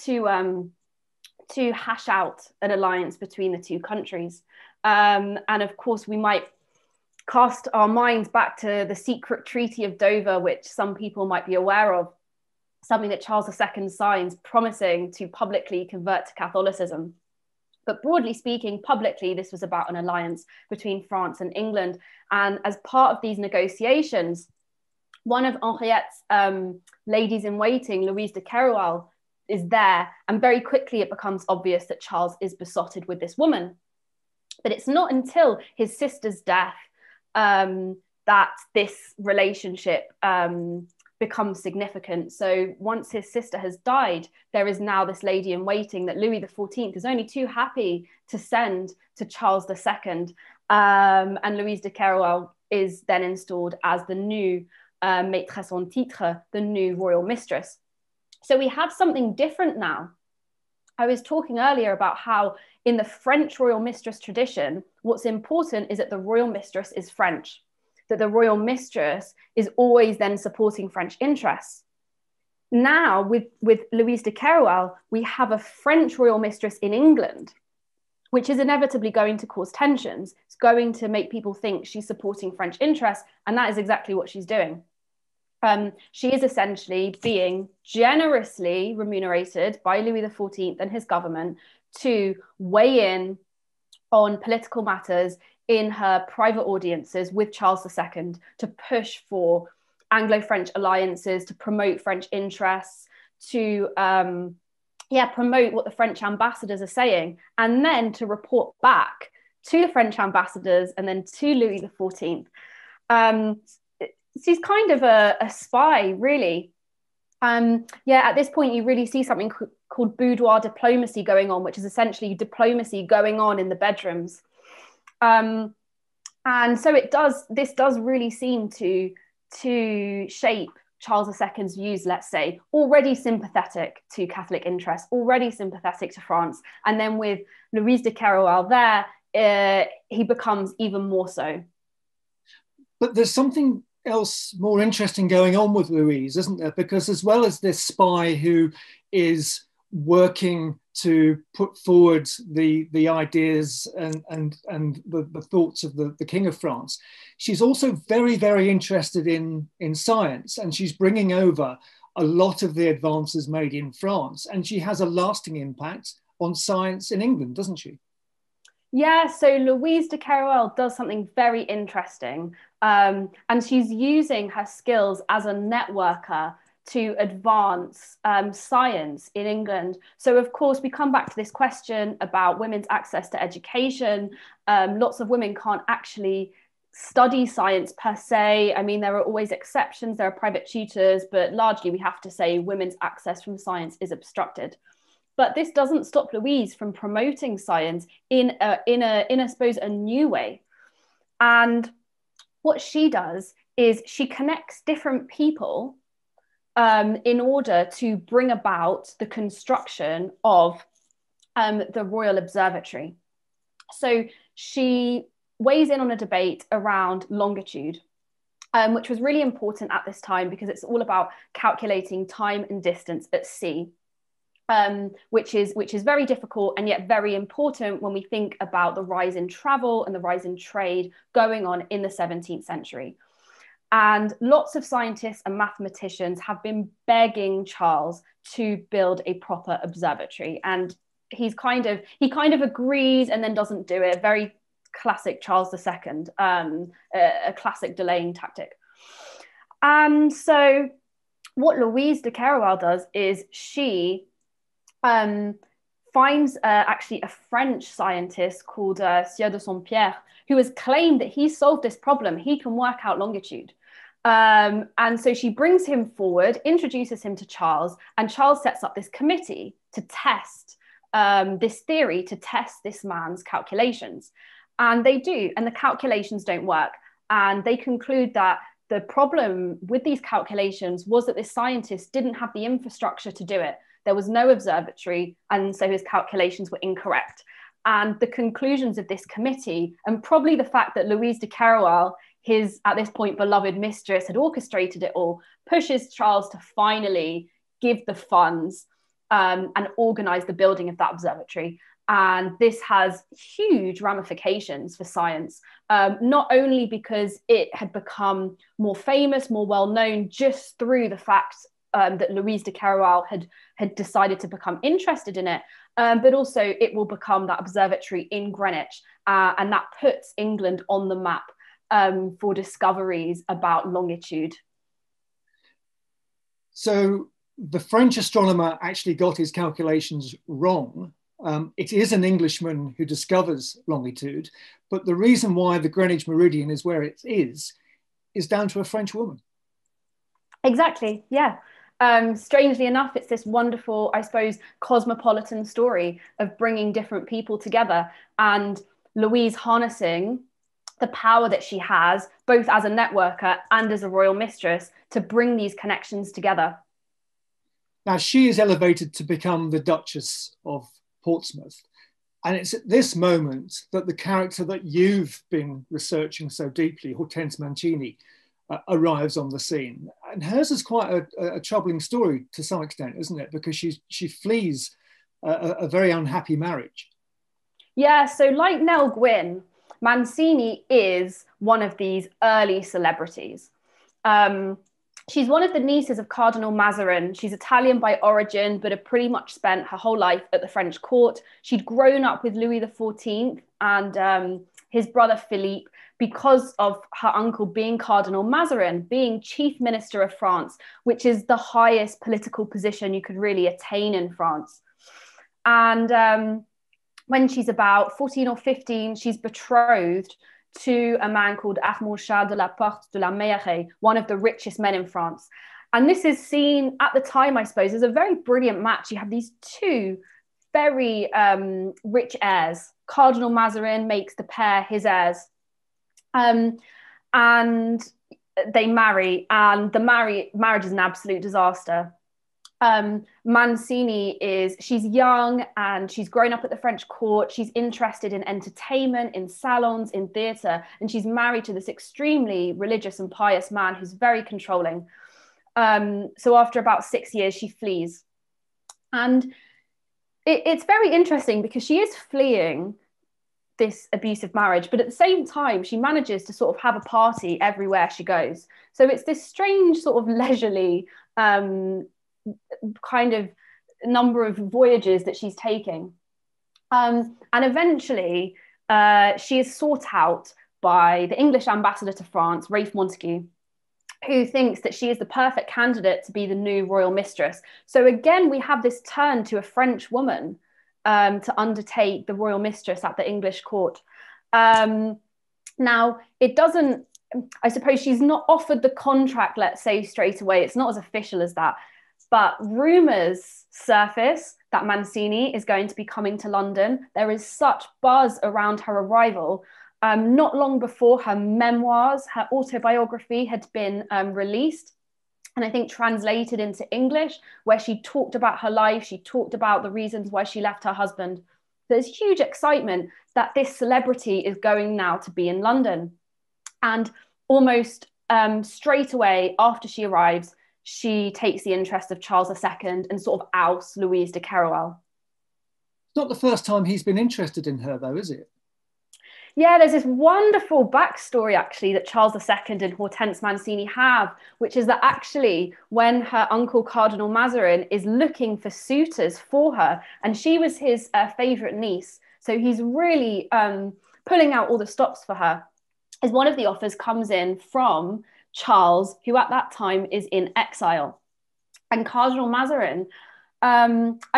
to hash out an alliance between the two countries. And of course, we might cast our minds back to the secret Treaty of Dover, which some people might be aware of, something that Charles II signs promising to publicly convert to Catholicism. But broadly speaking, publicly, this was about an alliance between France and England. And as part of these negotiations, one of Henriette's ladies in waiting, Louise de Kéroualle, is there. And very quickly it becomes obvious that Charles is besotted with this woman. But it's not until his sister's death that this relationship becomes significant. So once his sister has died, there is now this lady in waiting that Louis XIV is only too happy to send to Charles II. And Louise de Kéroualle is then installed as the new maîtresse-en-titre, the new royal mistress. So we have something different now. I was talking earlier about how in the French royal mistress tradition, what's important is that the royal mistress is French, that the royal mistress is always then supporting French interests. Now, with Louise de Kéroualle, we have a French royal mistress in England, which is inevitably going to cause tensions. It's going to make people think she's supporting French interests, and that is exactly what she's doing. She is essentially being generously remunerated by Louis XIV and his government to weigh in on political matters in her private audiences with Charles II, to push for Anglo-French alliances, to promote French interests, to promote what the French ambassadors are saying, and then to report back to the French ambassadors and then to Louis XIV. She's kind of a spy, really. At this point, you really see something called boudoir diplomacy going on, which is essentially diplomacy going on in the bedrooms. And so this does really seem to shape Charles II's views, let's say, already sympathetic to Catholic interests, already sympathetic to France. And then with Louise de Kéroualle there, he becomes even more so. But there's something else more interesting going on with Louise, isn't there? Because as well as this spy who is working to put forward the ideas and the thoughts of the King of France, she's also very, very interested in science, and she's bringing over a lot of the advances made in France, and she has a lasting impact on science in England, doesn't she? Yeah, so Louise de Kéroualle does something very interesting, and she's using her skills as a networker to advance science in England. So of course, we come back to this question about women's access to education. Lots of women can't actually study science per se. I mean, there are always exceptions, there are private tutors, but largely we have to say women's access from science is obstructed. But this doesn't stop Louise from promoting science in I suppose, a new way. And what she does is she connects different people in order to bring about the construction of the Royal Observatory. So she weighs in on a debate around longitude, which was really important at this time because it's all about calculating time and distance at sea. Which is very difficult and yet very important when we think about the rise in travel and the rise in trade going on in the 17th century. And lots of scientists and mathematicians have been begging Charles to build a proper observatory, and he kind of agrees and then doesn't do it. Very classic Charles II, a classic delaying tactic. And so what Louise de Kéroualle does is she finds actually a French scientist called Sieur de Saint-Pierre, who has claimed that he solved this problem. He can work out longitude. And so she brings him forward, introduces him to Charles, and Charles sets up this committee to test this theory to test this man's calculations. And they do, and the calculations don't work. And they conclude that the problem with these calculations was that this scientist didn't have the infrastructure to do it. There was no observatory, and so his calculations were incorrect. And the conclusions of this committee, and probably the fact that Louise de Kéroualle, his at this point beloved mistress, had orchestrated it all, pushes Charles to finally give the funds and organize the building of that observatory. And this has huge ramifications for science, not only because it had become more famous, more well-known just through the fact that Louise de Kéroualle had decided to become interested in it, but also it will become that observatory in Greenwich, and that puts England on the map for discoveries about longitude. So the French astronomer actually got his calculations wrong. It is an Englishman who discovers longitude, but the reason why the Greenwich meridian is where it is down to a French woman. Exactly, yeah. Strangely enough, it's this wonderful, I suppose, cosmopolitan story of bringing different people together, and Louise harnessing the power that she has, both as a networker and as a royal mistress, to bring these connections together. Now, she is elevated to become the Duchess of Portsmouth. And it's at this moment that the character that you've been researching so deeply, Hortense Mancini, arrives on the scene. And hers is quite a troubling story to some extent, isn't it? Because she flees a very unhappy marriage. Yeah, so like Nell Gwyn, Mancini is one of these early celebrities. She's one of the nieces of Cardinal Mazarin. She's Italian by origin, but had pretty much spent her whole life at the French court. She'd grown up with Louis XIV and his brother Philippe, because of her uncle being Cardinal Mazarin, being chief minister of France, which is the highest political position you could really attain in France. And when she's about 14 or 15, she's betrothed to a man called Armand Charles de la Porte de la Meilleraye, one of the richest men in France. And this is seen at the time, I suppose, as a very brilliant match. You have these two very rich heirs. Cardinal Mazarin makes the pair his heirs. And they marry, and the marriage is an absolute disaster. Mancini she's young and she's grown up at the French court. She's interested in entertainment, in salons, in theatre, and she's married to this extremely religious and pious man who's very controlling. So after about 6 years, she flees. And it's very interesting because she is fleeing this abusive marriage, but at the same time, she manages to sort of have a party everywhere she goes. So it's this strange sort of leisurely kind of number of voyages that she's taking. And eventually she is sought out by the English ambassador to France, Ralph Montague, who thinks that she is the perfect candidate to be the new royal mistress. So again, we have this turn to a French woman to undertake the royal mistress at the English court. Now, it doesn't, I suppose she's not offered the contract, let's say, straight away. It's not as official as that. But rumours surface that Mancini is going to be coming to London. There is such buzz around her arrival. Not long before her memoirs, her autobiography had been released, and I think translated into English, where she talked about her life. She talked about the reasons why she left her husband. There's huge excitement that this celebrity is going now to be in London. And almost straight away after she arrives, she takes the interest of Charles II and sort of ousts Louise de Kéroualle. It's not the first time he's been interested in her, though, is it? Yeah, there's this wonderful backstory, actually, that Charles II and Hortense Mancini have, which is that actually when her uncle Cardinal Mazarin is looking for suitors for her, and she was his favourite niece, so he's really pulling out all the stops for her, as one of the offers comes in from Charles, who at that time is in exile. And Cardinal Mazarin, I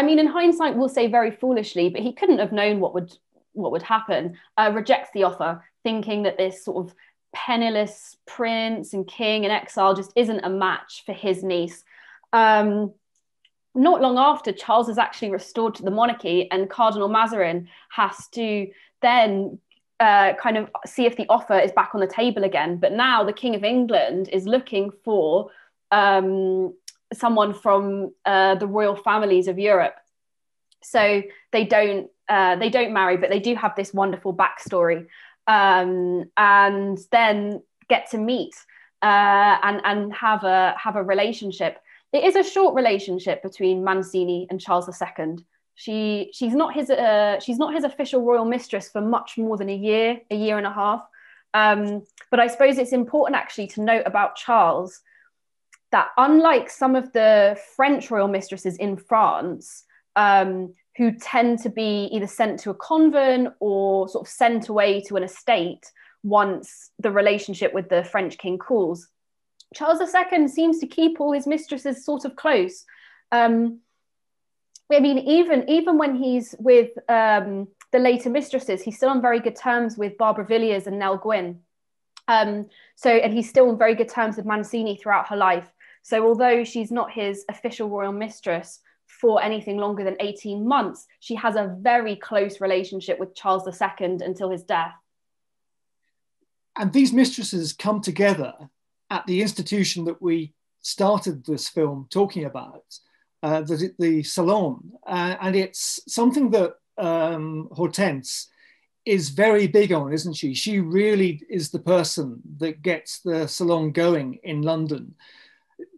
mean, in hindsight, we'll say very foolishly, but he couldn't have known what would happen, rejects the offer, thinking that this sort of penniless prince and king in exile just isn't a match for his niece. When not long after, Charles is actually restored to the monarchy, and Cardinal Mazarin has to then kind of see if the offer is back on the table again. But now the King of England is looking for someone from the royal families of Europe. So they don't marry, but they do have this wonderful backstory, and then get to meet and have a relationship. It is a short relationship between Mancini and Charles II. She's not his official royal mistress for much more than a year and a half. But I suppose it's important actually to note about Charles that unlike some of the French royal mistresses in France, who tend to be either sent to a convent or sort of sent away to an estate once the relationship with the French king cools, Charles II seems to keep all his mistresses sort of close. I mean, even when he's with the later mistresses, he's still on very good terms with Barbara Villiers and Nell Gwyn. And he's still on very good terms with Mancini throughout her life. So although she's not his official royal mistress for anything longer than 18 months, she has a very close relationship with Charles II until his death. And these mistresses come together at the institution that we started this film talking about, the Salon. And it's something that Hortense is very big on, isn't she? She really is the person that gets the Salon going in London.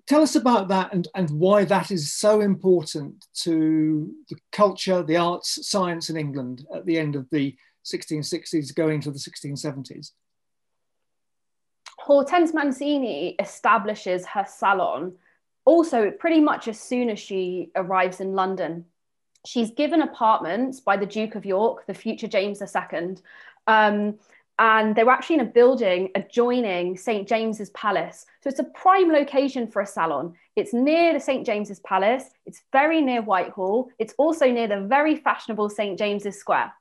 Tell us about that and why that is so important to the culture, the arts, science in England at the end of the 1660s, going to the 1670s. Hortense Mancini establishes her salon also pretty much as soon as she arrives in London. She's given apartments by the Duke of York, the future James II, and they were actually in a building adjoining St. James's Palace. So it's a prime location for a salon. It's near the St. James's Palace. It's very near Whitehall. It's also near the very fashionable St. James's Square.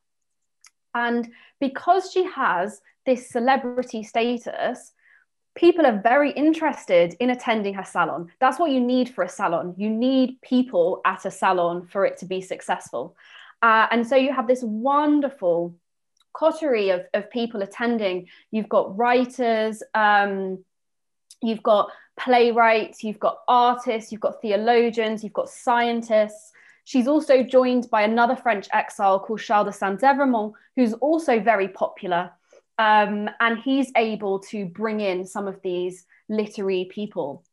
And because she has this celebrity status, people are very interested in attending her salon. That's what you need for a salon. You need people at a salon for it to be successful. And so you have this wonderful coterie of people attending. You've got writers, you've got playwrights, you've got artists, you've got theologians, you've got scientists. She's also joined by another French exile called Charles de Saint-Evremont, who's also very popular. And he's able to bring in some of these literary people.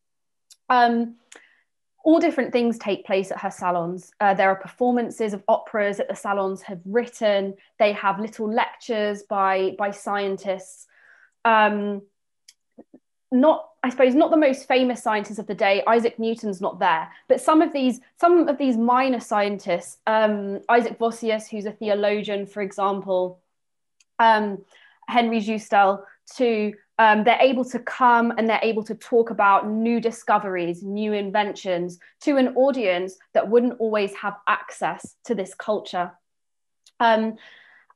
All different things take place at her salons. There are performances of operas that the salons have written. They have little lectures by scientists. I suppose not the most famous scientists of the day. Isaac Newton's not there, but some of these minor scientists, Isaac Vossius, who's a theologian, for example, Henry Justel, too, they're able to come and they're able to talk about new discoveries, new inventions to an audience that wouldn't always have access to this culture. And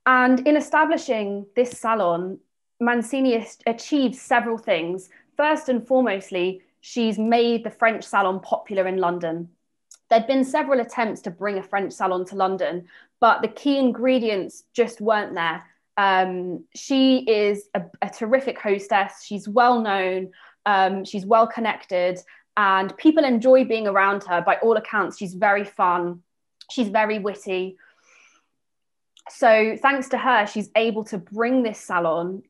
in establishing this salon, Mancini achieved several things. First and foremostly, she's made the French Salon popular in London. There'd been several attempts to bring a French salon to London, but the key ingredients just weren't there. She is a terrific hostess. She's well known, she's well connected, and people enjoy being around her. By all accounts, she's very fun, she's very witty. So thanks to her, she's able to bring this salon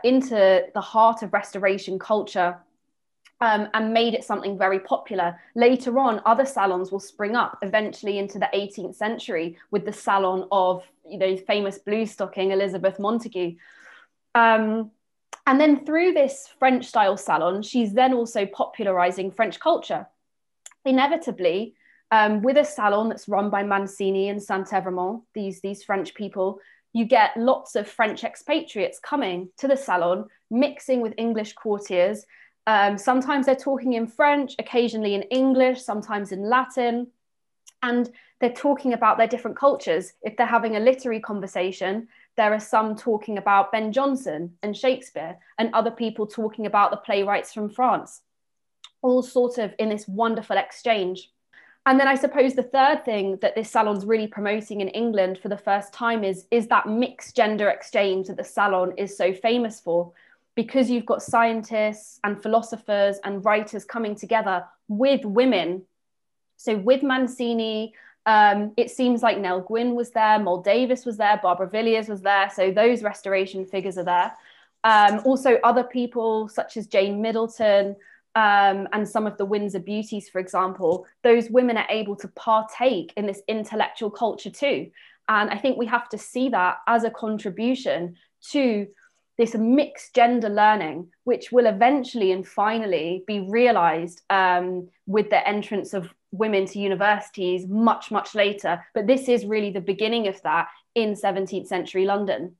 into the heart of Restoration culture, and made it something very popular. Later on, other salons will spring up eventually into the 18th century with the salon of, famous blue stocking Elizabeth Montagu. And then through this French style salon, she's then also popularizing French culture. Inevitably, with a salon that's run by Mancini and Saint-Evremont, these French people, you get lots of French expatriates coming to the salon, mixing with English courtiers. Sometimes they're talking in French, occasionally in English, sometimes in Latin, and they're talking about their different cultures. If they're having a literary conversation, there are some talking about Ben Jonson and Shakespeare, and other people talking about the playwrights from France, all sort of in this wonderful exchange. And then I suppose the third thing that this salon's really promoting in England for the first time is that mixed gender exchange that the salon is so famous for, because you've got scientists and philosophers and writers coming together with women. So with Mancini, it seems like Nell Gwyn was there, Moll Davis was there, Barbara Villiers was there. So those restoration figures are there. Also other people such as Jane Middleton, and some of the Windsor Beauties, for example, those women are able to partake in this intellectual culture too. And I think we have to see that as a contribution to this mixed gender learning, which will eventually and finally be realized with the entrance of women to universities much, much later. But this is really the beginning of that in 17th century London.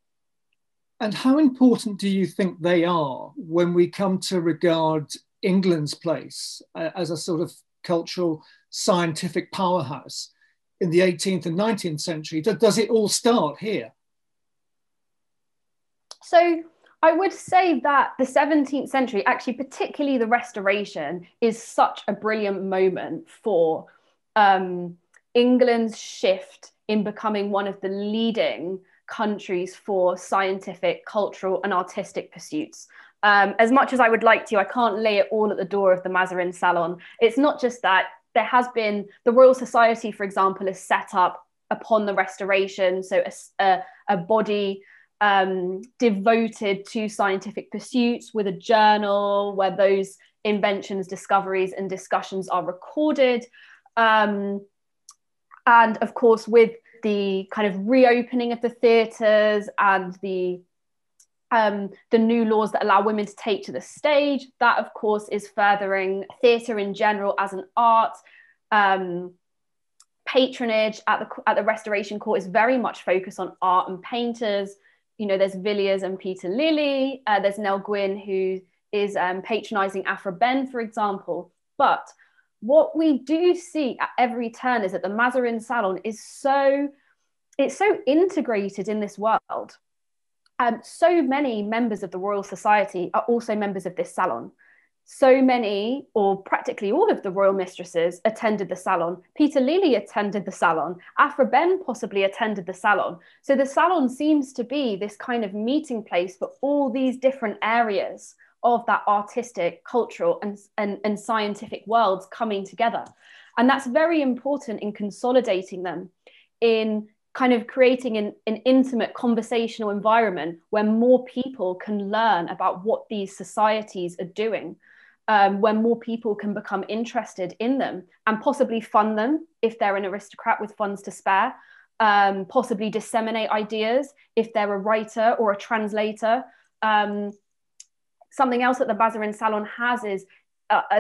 And how important do you think they are when we come to regard England's place as a sort of cultural scientific powerhouse in the 18th and 19th century? Does it all start here? So I would say that the 17th century, actually particularly the Restoration, is such a brilliant moment for England's shift in becoming one of the leading countries for scientific, cultural and artistic pursuits. As much as I would like to, I can't lay it all at the door of the Mazarin Salon. It's not just that. There has been, the Royal Society, for example, is set up upon the Restoration. So a body devoted to scientific pursuits with a journal where those inventions, discoveries and discussions are recorded. And of course, with the kind of reopening of the theatres and the new laws that allow women to take to the stage, that of course is furthering theatre in general as an art. Patronage at the Restoration Court is very much focused on art and painters. You know, there's Villiers and Peter Lilly. There's Nell Gwyn, who is patronising Aphra Behn, for example. But what we do see at every turn is that the Mazarin Salon is so integrated in this world. So many members of the Royal Society are also members of this salon. So many, or practically all of the royal mistresses attended the salon. Peter Lilly attended the salon. Aphra Behn possibly attended the salon. So the salon seems to be this kind of meeting place for all these different areas of that artistic, cultural and scientific worlds coming together. And that's very important in consolidating them, in kind of creating an intimate conversational environment where more people can learn about what these societies are doing, where more people can become interested in them and possibly fund them if they're an aristocrat with funds to spare, possibly disseminate ideas if they're a writer or a translator. Something else that the Mazarin Salon has is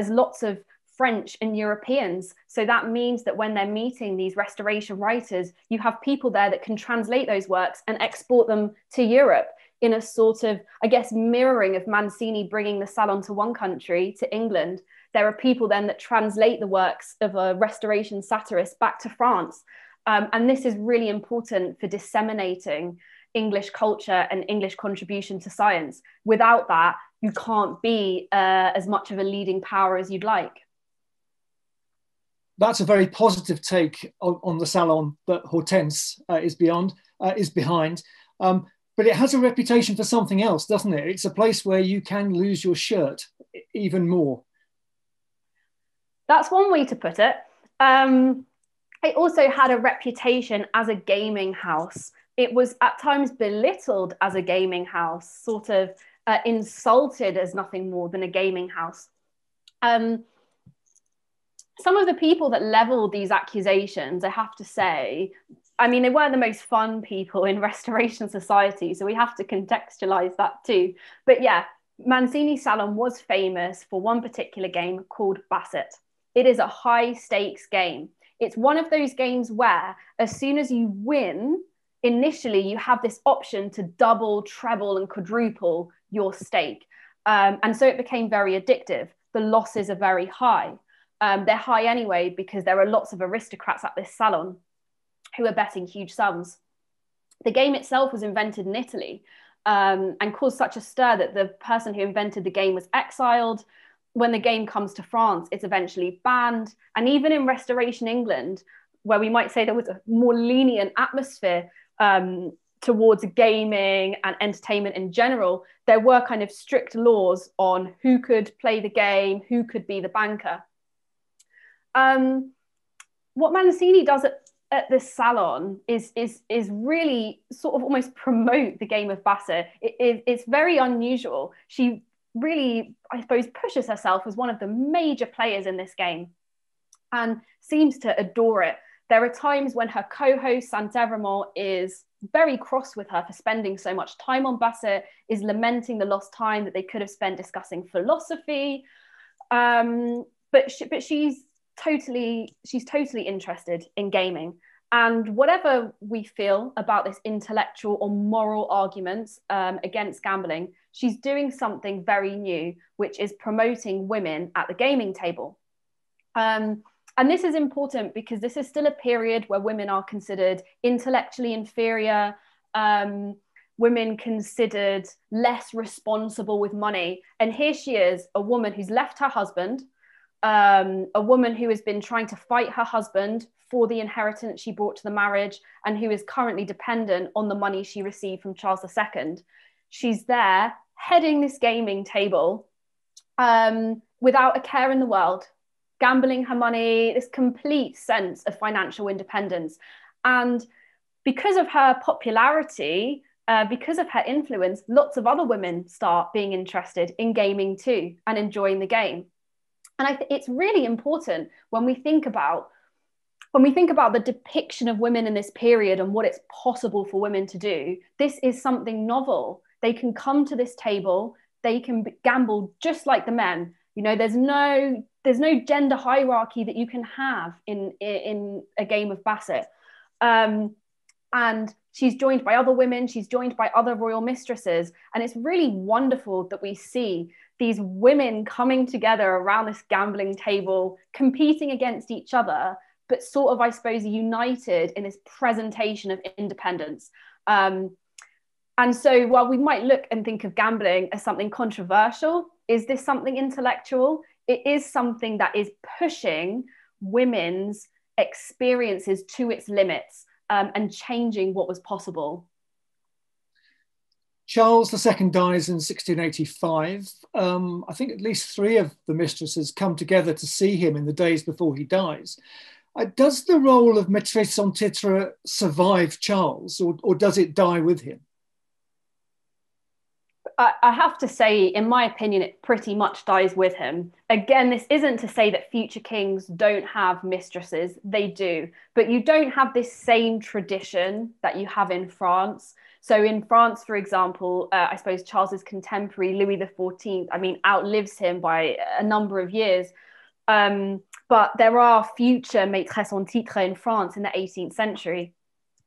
lots of French and Europeans. So that means that when they're meeting these Restoration writers, you have people there that can translate those works and export them to Europe in a sort of, I guess, mirroring of Mancini bringing the Salon to one country, to England. There are people then that translate the works of a Restoration satirist back to France. And this is really important for disseminating English culture and English contribution to science. Without that, you can't be as much of a leading power as you'd like. That's a very positive take on the salon that Hortense is behind. But it has a reputation for something else, doesn't it? It's a place where you can lose your shirt even more. That's one way to put it. It also had a reputation as a gaming house. It was at times belittled as a gaming house, sort of insulted as nothing more than a gaming house. Some of the people that leveled these accusations, I have to say, I mean, they weren't the most fun people in Restoration society, so we have to contextualize that too. But yeah, Mancini's salon was famous for one particular game called Basset. It is a high stakes game. It's one of those games where as soon as you win, initially you have this option to double, treble and quadruple your stake. And so it became very addictive. The losses are very high. They're high anyway because there are lots of aristocrats at this salon who are betting huge sums. The game itself was invented in Italy and caused such a stir that the person who invented the game was exiled. when the game comes to France, it's eventually banned. And even in Restoration England, where we might say there was a more lenient atmosphere towards gaming and entertainment in general, there were kind of strict laws on who could play the game, who could be the banker. What Mancini does at this salon is really sort of almost promote the game of basset. It's very unusual. She really, I suppose, pushes herself as one of the major players in this game and seems to adore it. There are times when her co-host Saint-Evremont is very cross with her for spending so much time on basset, is lamenting the lost time that they could have spent discussing philosophy. But she's totally interested in gaming. And whatever we feel about this intellectual or moral arguments against gambling, she's doing something very new, which is promoting women at the gaming table. And this is important because this is still a period where women are considered intellectually inferior, women considered less responsible with money. And here she is, a woman who's left her husband, a woman who has been trying to fight her husband for the inheritance she brought to the marriage and who is currently dependent on the money she received from Charles II. She's there heading this gaming table without a care in the world, gambling her money, this complete sense of financial independence. And because of her popularity, because of her influence, lots of other women start being interested in gaming too and enjoying the game. And it's really important when we think about the depiction of women in this period and what it's possible for women to do. This is something novel. They can come to this table, they can gamble just like the men. You know, there's no gender hierarchy that you can have in a game of basset. And she's joined by other women, she's joined by other royal mistresses. And it's really wonderful that we see these women coming together around this gambling table, competing against each other, but sort of, I suppose, united in this presentation of independence. And so while we might look and think of gambling as something controversial, is this something intellectual? It is something that is pushing women's experiences to its limits and changing what was possible. Charles II dies in 1685. I think at least 3 of the mistresses come together to see him in the days before he dies. Does the role of maîtresse-en-titre survive Charles, or does it die with him? I have to say, in my opinion, it pretty much dies with him. Again, this isn't to say that future kings don't have mistresses. They do. But you don't have this same tradition that you have in France. So in France, for example, I suppose Charles's contemporary, Louis XIV, outlives him by a number of years. But there are future maîtresses-en-titre in France in the 18th century.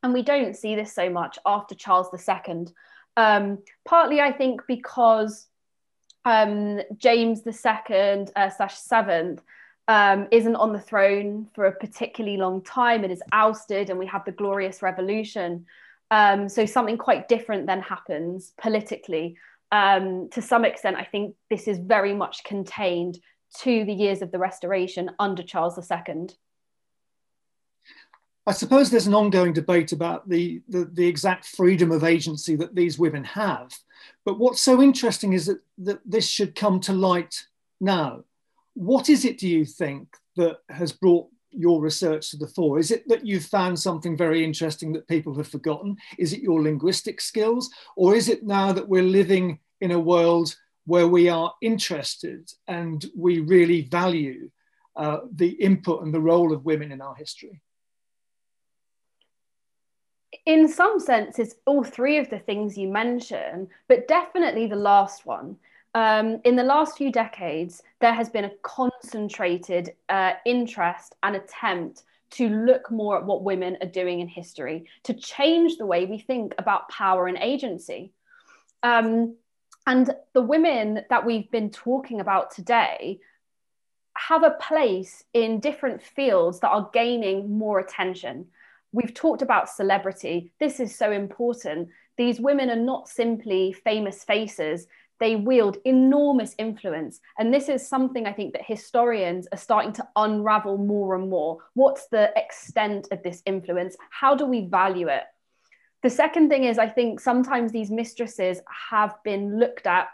And we don't see this so much after Charles II. Partly, I think, because James II /7th isn't on the throne for a particularly long time and is ousted, and we have the Glorious Revolution. So something quite different then happens politically. To some extent, I think this is very much contained to the years of the Restoration under Charles II. I suppose there's an ongoing debate about the exact freedom of agency that these women have. But what's so interesting is that this should come to light now. What is it, do you think, that has brought your research to the fore? Is it that you've found something very interesting that people have forgotten? Is it your linguistic skills? Or is it now that we're living in a world where we are interested and we really value the input and the role of women in our history? In some sense, it's all 3 of the things you mentioned, but definitely the last one. In the last few decades, there has been a concentrated interest and attempt to look more at what women are doing in history, to change the way we think about power and agency. And the women that we've been talking about today have a place in different fields that are gaining more attention. We've talked about celebrity. This is so important. These women are not simply famous faces. they wield enormous influence. And this is something I think that historians are starting to unravel more and more. What's the extent of this influence? How do we value it? The second thing is, I think sometimes these mistresses have been looked at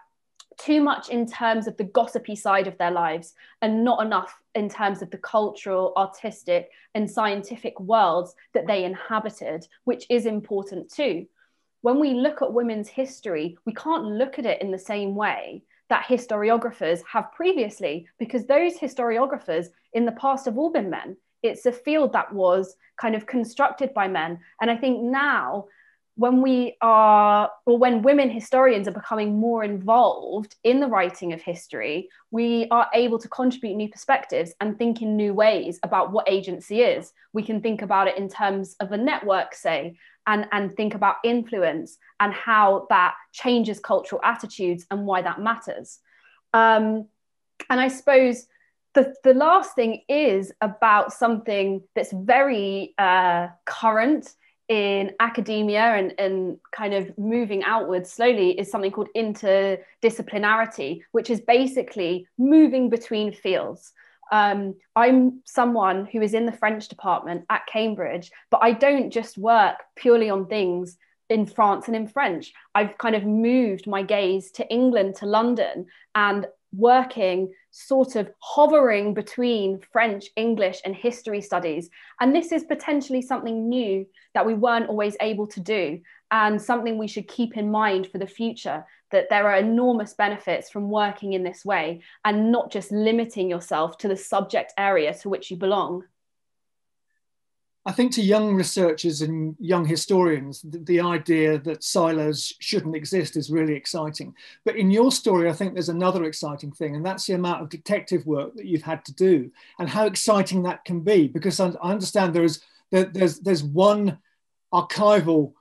too much in terms of the gossipy side of their lives and not enough in terms of the cultural, artistic, and scientific worlds that they inhabited, which is important too. When we look at women's history, we can't look at it in the same way that historiographers have previously, because those historiographers in the past have all been men. It's a field that was kind of constructed by men. And I think now, when women historians are becoming more involved in the writing of history, we are able to contribute new perspectives and think in new ways about what agency is. We can think about it in terms of a network, say, and think about influence and how that changes cultural attitudes and why that matters. And I suppose the last thing is about something that's very current in academia and kind of moving outwards slowly, is something called interdisciplinarity, which is basically moving between fields. I'm someone who is in the French department at Cambridge, but I don't just work purely on things in France and in French. I've kind of moved my gaze to England, to London, and working sort of hovering between French, English, and history studies. And this is potentially something new that we weren't always able to do, and something we should keep in mind for the future, that there are enormous benefits from working in this way and not just limiting yourself to the subject area to which you belong. I think to young researchers and young historians, the idea that silos shouldn't exist is really exciting. But in your story, I think there's another exciting thing, and that's the amount of detective work that you've had to do and how exciting that can be. Because I understand there's one archival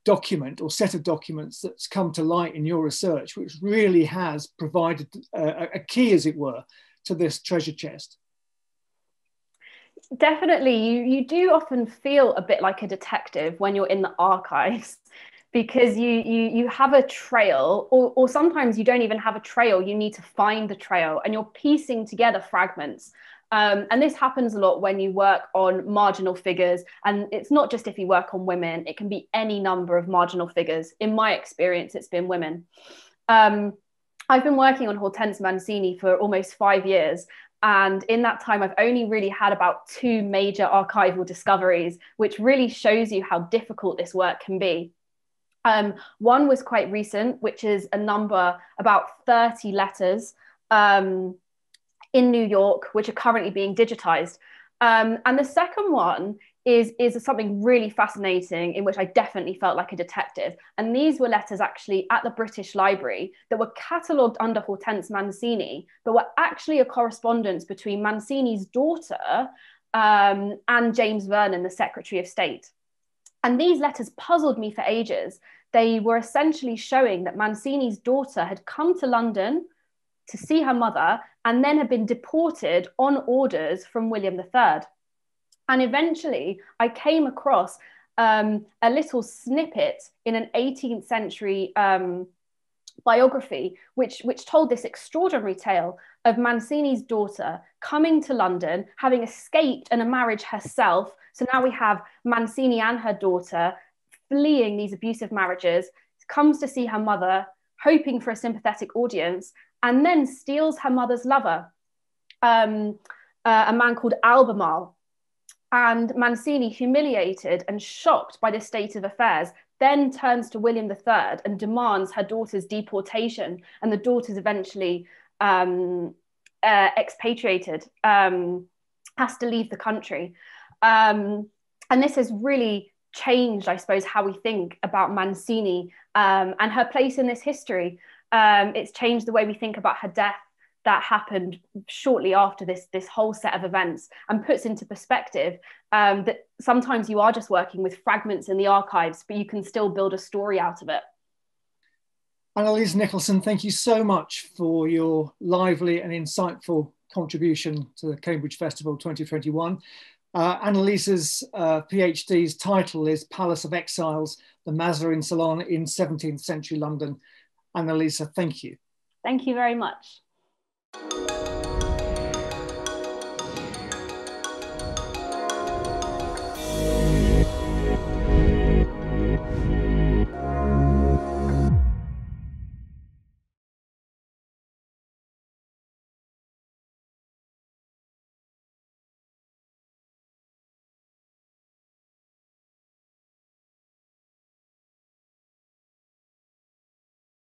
document or set of documents that's come to light in your research, which really has provided a key, as it were, to this treasure chest. Definitely, you do often feel a bit like a detective when you're in the archives, because you have a trail, or sometimes you don't even have a trail, you need to find the trail, and you're piecing together fragments. And this happens a lot when you work on marginal figures, and it's not just if you work on women, it can be any number of marginal figures. In my experience, it's been women. I've been working on Hortense Mancini for almost 5 years. And in that time, I've only really had about 2 major archival discoveries, which really shows you how difficult this work can be. One was quite recent, which is a number, about 30 letters in New York, which are currently being digitized. And the second one is something really fascinating, in which I definitely felt like a detective. And these were letters actually at the British Library that were catalogued under Hortense Mancini, but were actually a correspondence between Mancini's daughter and James Vernon, the Secretary of State. And these letters puzzled me for ages. They were essentially showing that Mancini's daughter had come to London to see her mother and then had been deported on orders from William III. And eventually I came across a little snippet in an 18th century biography, which told this extraordinary tale of Mancini's daughter coming to London, having escaped in a marriage herself. So now we have Mancini and her daughter fleeing these abusive marriages, comes to see her mother, hoping for a sympathetic audience, and then steals her mother's lover, a man called Albemarle. And Mancini, humiliated and shocked by this state of affairs, then turns to William III and demands her daughter's deportation, and the daughter's eventually expatriated, has to leave the country. And this has really changed, I suppose, how we think about Mancini and her place in this history. It's changed the way we think about her death that happened shortly after this whole set of events, and puts into perspective that sometimes you are just working with fragments in the archives, but you can still build a story out of it. Annalisa Nicholson, thank you so much for your lively and insightful contribution to the Cambridge Festival 2021. Annalisa's PhD's title is Palace of Exiles, the Mazarin Salon in 17th century London. Annalisa, thank you. Thank you very much.